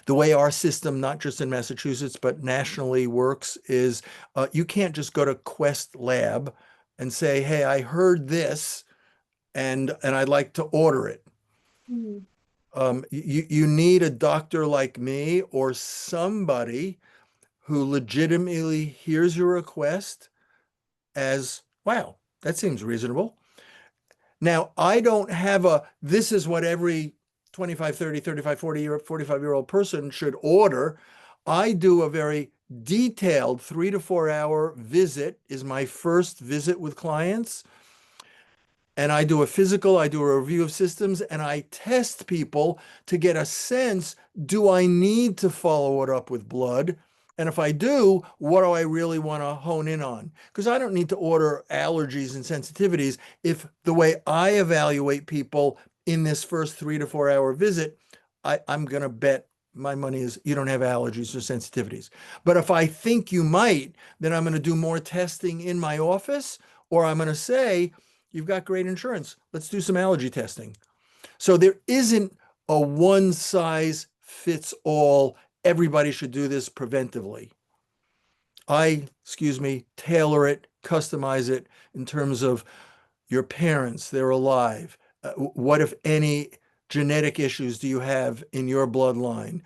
The way our system, not just in Massachusetts, but nationally works is you can't just go to Quest Lab and say, hey, I heard this and I'd like to order it. Mhm. You need a doctor like me or somebody who legitimately hears your request as, wow, that seems reasonable. Now, I don't have this is what every 25, 30, 35, 40 year, 45-year-old person should order. I do a very detailed 3 to 4 hour visit is my first visit with clients. And I do a physical, I do a review of systems, and I test people to get a sense, do I need to follow it up with blood? And if I do, what do I really want to hone in on? Because I don't need to order allergies and sensitivities if the way I evaluate people in this first 3 to 4 hour visit, I'm going to bet my money is you don't have allergies or sensitivities. But if I think you might, then I'm going to do more testing in my office, or I'm going to say, you've got great insurance. Let's do some allergy testing. So there isn't a one size fits all. Everybody should do this preventively. Tailor it, customize it in terms of your parents, they're alive. What, if any, genetic issues do you have in your bloodline?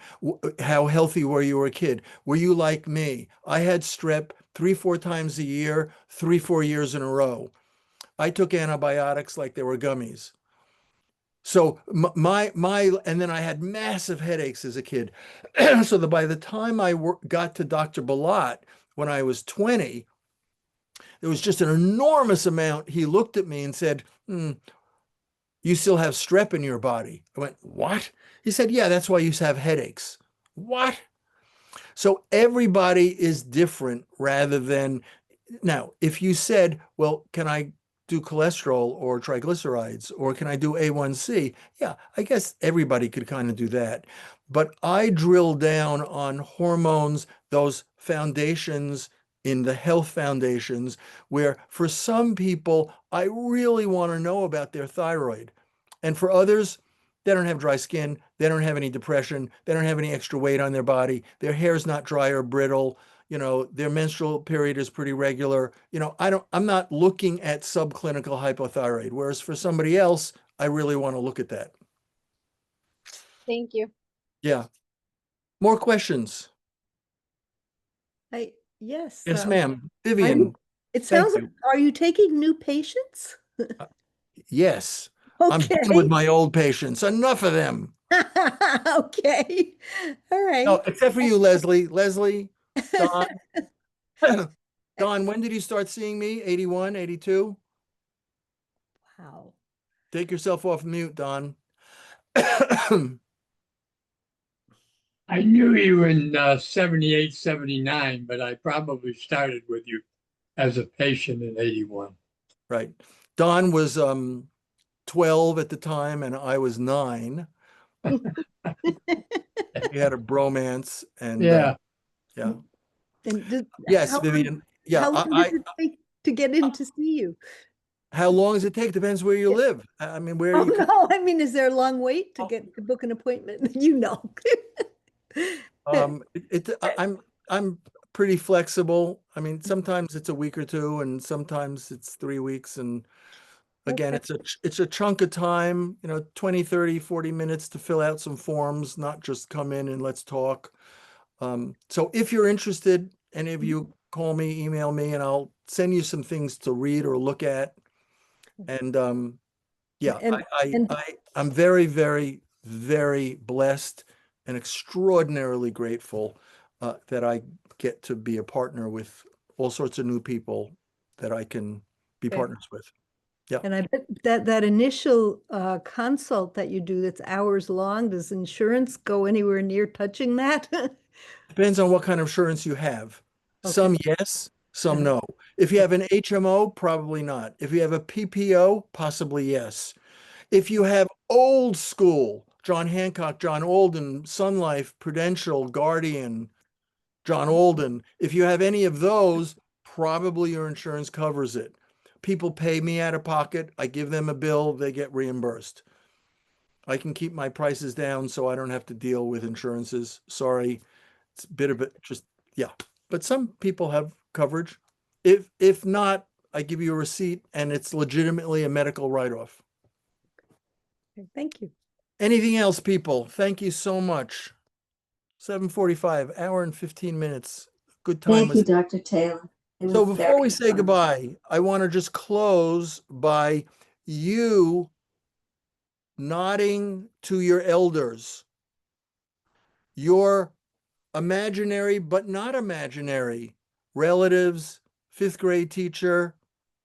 How healthy were you as a kid? Were you like me? I had strep 3, 4 times a year, 3, 4 years in a row. I took antibiotics like they were gummies. So and then I had massive headaches as a kid. So by the time I got to Dr. Balat when I was 20, there was just an enormous amount. He looked at me and said, you still have strep in your body. I went, what? He said, yeah, that's why you have headaches. What? So everybody is different rather than now, if you said, well, can I do cholesterol or triglycerides, or can I do A1C? Yeah, I guess everybody could kind of do that. But I drill down on hormones, those foundations in the health foundations, where for some people, I really want to know about their thyroid. And for others, they don't have dry skin, they don't have any depression, they don't have any extra weight on their body, their hair's not dry or brittle, their menstrual period is pretty regular. I'm not looking at subclinical hypothyroid, whereas for somebody else, I really want to look at that. Thank you. Yeah. More questions? Yes. Yes, ma'am. Are Vivian, it thank sounds like, you. are you taking new patients? Yes. I'm done with Okay. my old patients. Enough of them. Okay. All No, right. except for you, Leslie. Leslie, Don. Don, when did you start seeing me? 81, 82? Wow. Take yourself off mute, Don. I knew you in 78, 79, but I probably started with you as a patient in 81. Right. Don was 12 at the time, and I was 9. We had a bromance, and Yeah. yeah. And Yes, Vivian. Yeah, how long does it take to get in to see you? how long does it take? Depends where you live. I mean, where Oh, you can. no, I mean, is there a long wait to Oh. get to book an appointment? You know. I'm pretty flexible. I mean, sometimes it's a week or two, and sometimes it's 3 weeks. And again, Okay. it's a chunk of time, 20, 30, 40 minutes to fill out some forms, not just come in and let's talk. So if you're interested, any of you call me, email me, and I'll send you some things to read or look at. And yeah, And and I'm very, very, very blessed and extraordinarily grateful that I get to be a partner with all sorts of new people that I can be Okay. partners with. Yeah. and I bet that initial consult that you do that's hours long, does insurance go anywhere near touching that? Depends on what kind of insurance you have. Some Okay. yes, some Uh-huh. no. If you have an HMO, probably not. If you have a PPO, possibly yes. If you have old school, John Hancock, John Alden, Sun Life, Prudential, Guardian, John Alden, if you have any of those, probably your insurance covers it. People pay me out of pocket. I give them a bill, they get reimbursed. I can keep my prices down so I don't have to deal with insurances. Sorry, it's a bit of it, just, yeah. But some people have coverage. If not, I give you a receipt and it's legitimately a medical write-off. Okay, thank you. Anything else, people? Thank you so much. 7:45, hour and 15 minutes. Good time Thank you, was. Dr. Taylor. It So was before we very say fun. goodbye, I want to just close by you nodding to your elders, your imaginary but not imaginary relatives, fifth grade teacher,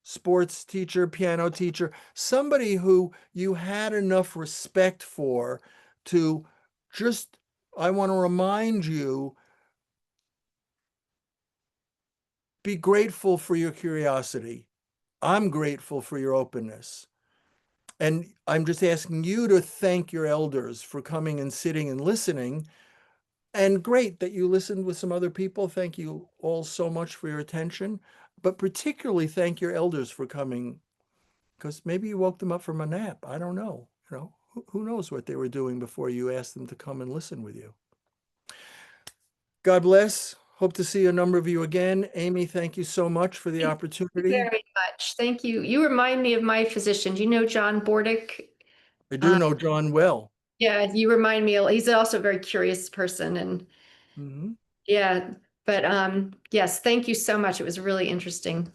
sports teacher, piano teacher, somebody who you had enough respect for to just, I want to remind you, be grateful for your curiosity. I'm grateful for your openness. And I'm just asking you to thank your elders for coming and sitting and listening. And great that you listened with some other people. Thank you all so much for your attention. But particularly thank your elders for coming, because maybe you woke them up from a nap. I don't know. Who knows what they were doing before you asked them to come and listen with you. God bless. Hope to see a number of you again. Amy, thank you so much for the Thank you opportunity. very much. Thank you. You remind me of my physician. Do you know John Bordick? I do know John well. Yeah, you remind me. He's also a very curious person, and Mhm. yeah. But yes, thank you so much. It was really interesting.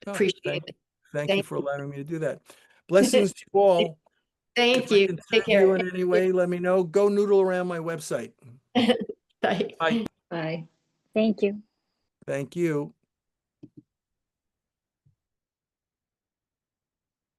Oh, Appreciate it. thank you Thank for allowing me to do that. Blessings to you all. Thank If I you. can Take serve you care. in any way, let me know. Go noodle around my website. Bye. Bye. Bye. Thank you. Thank you.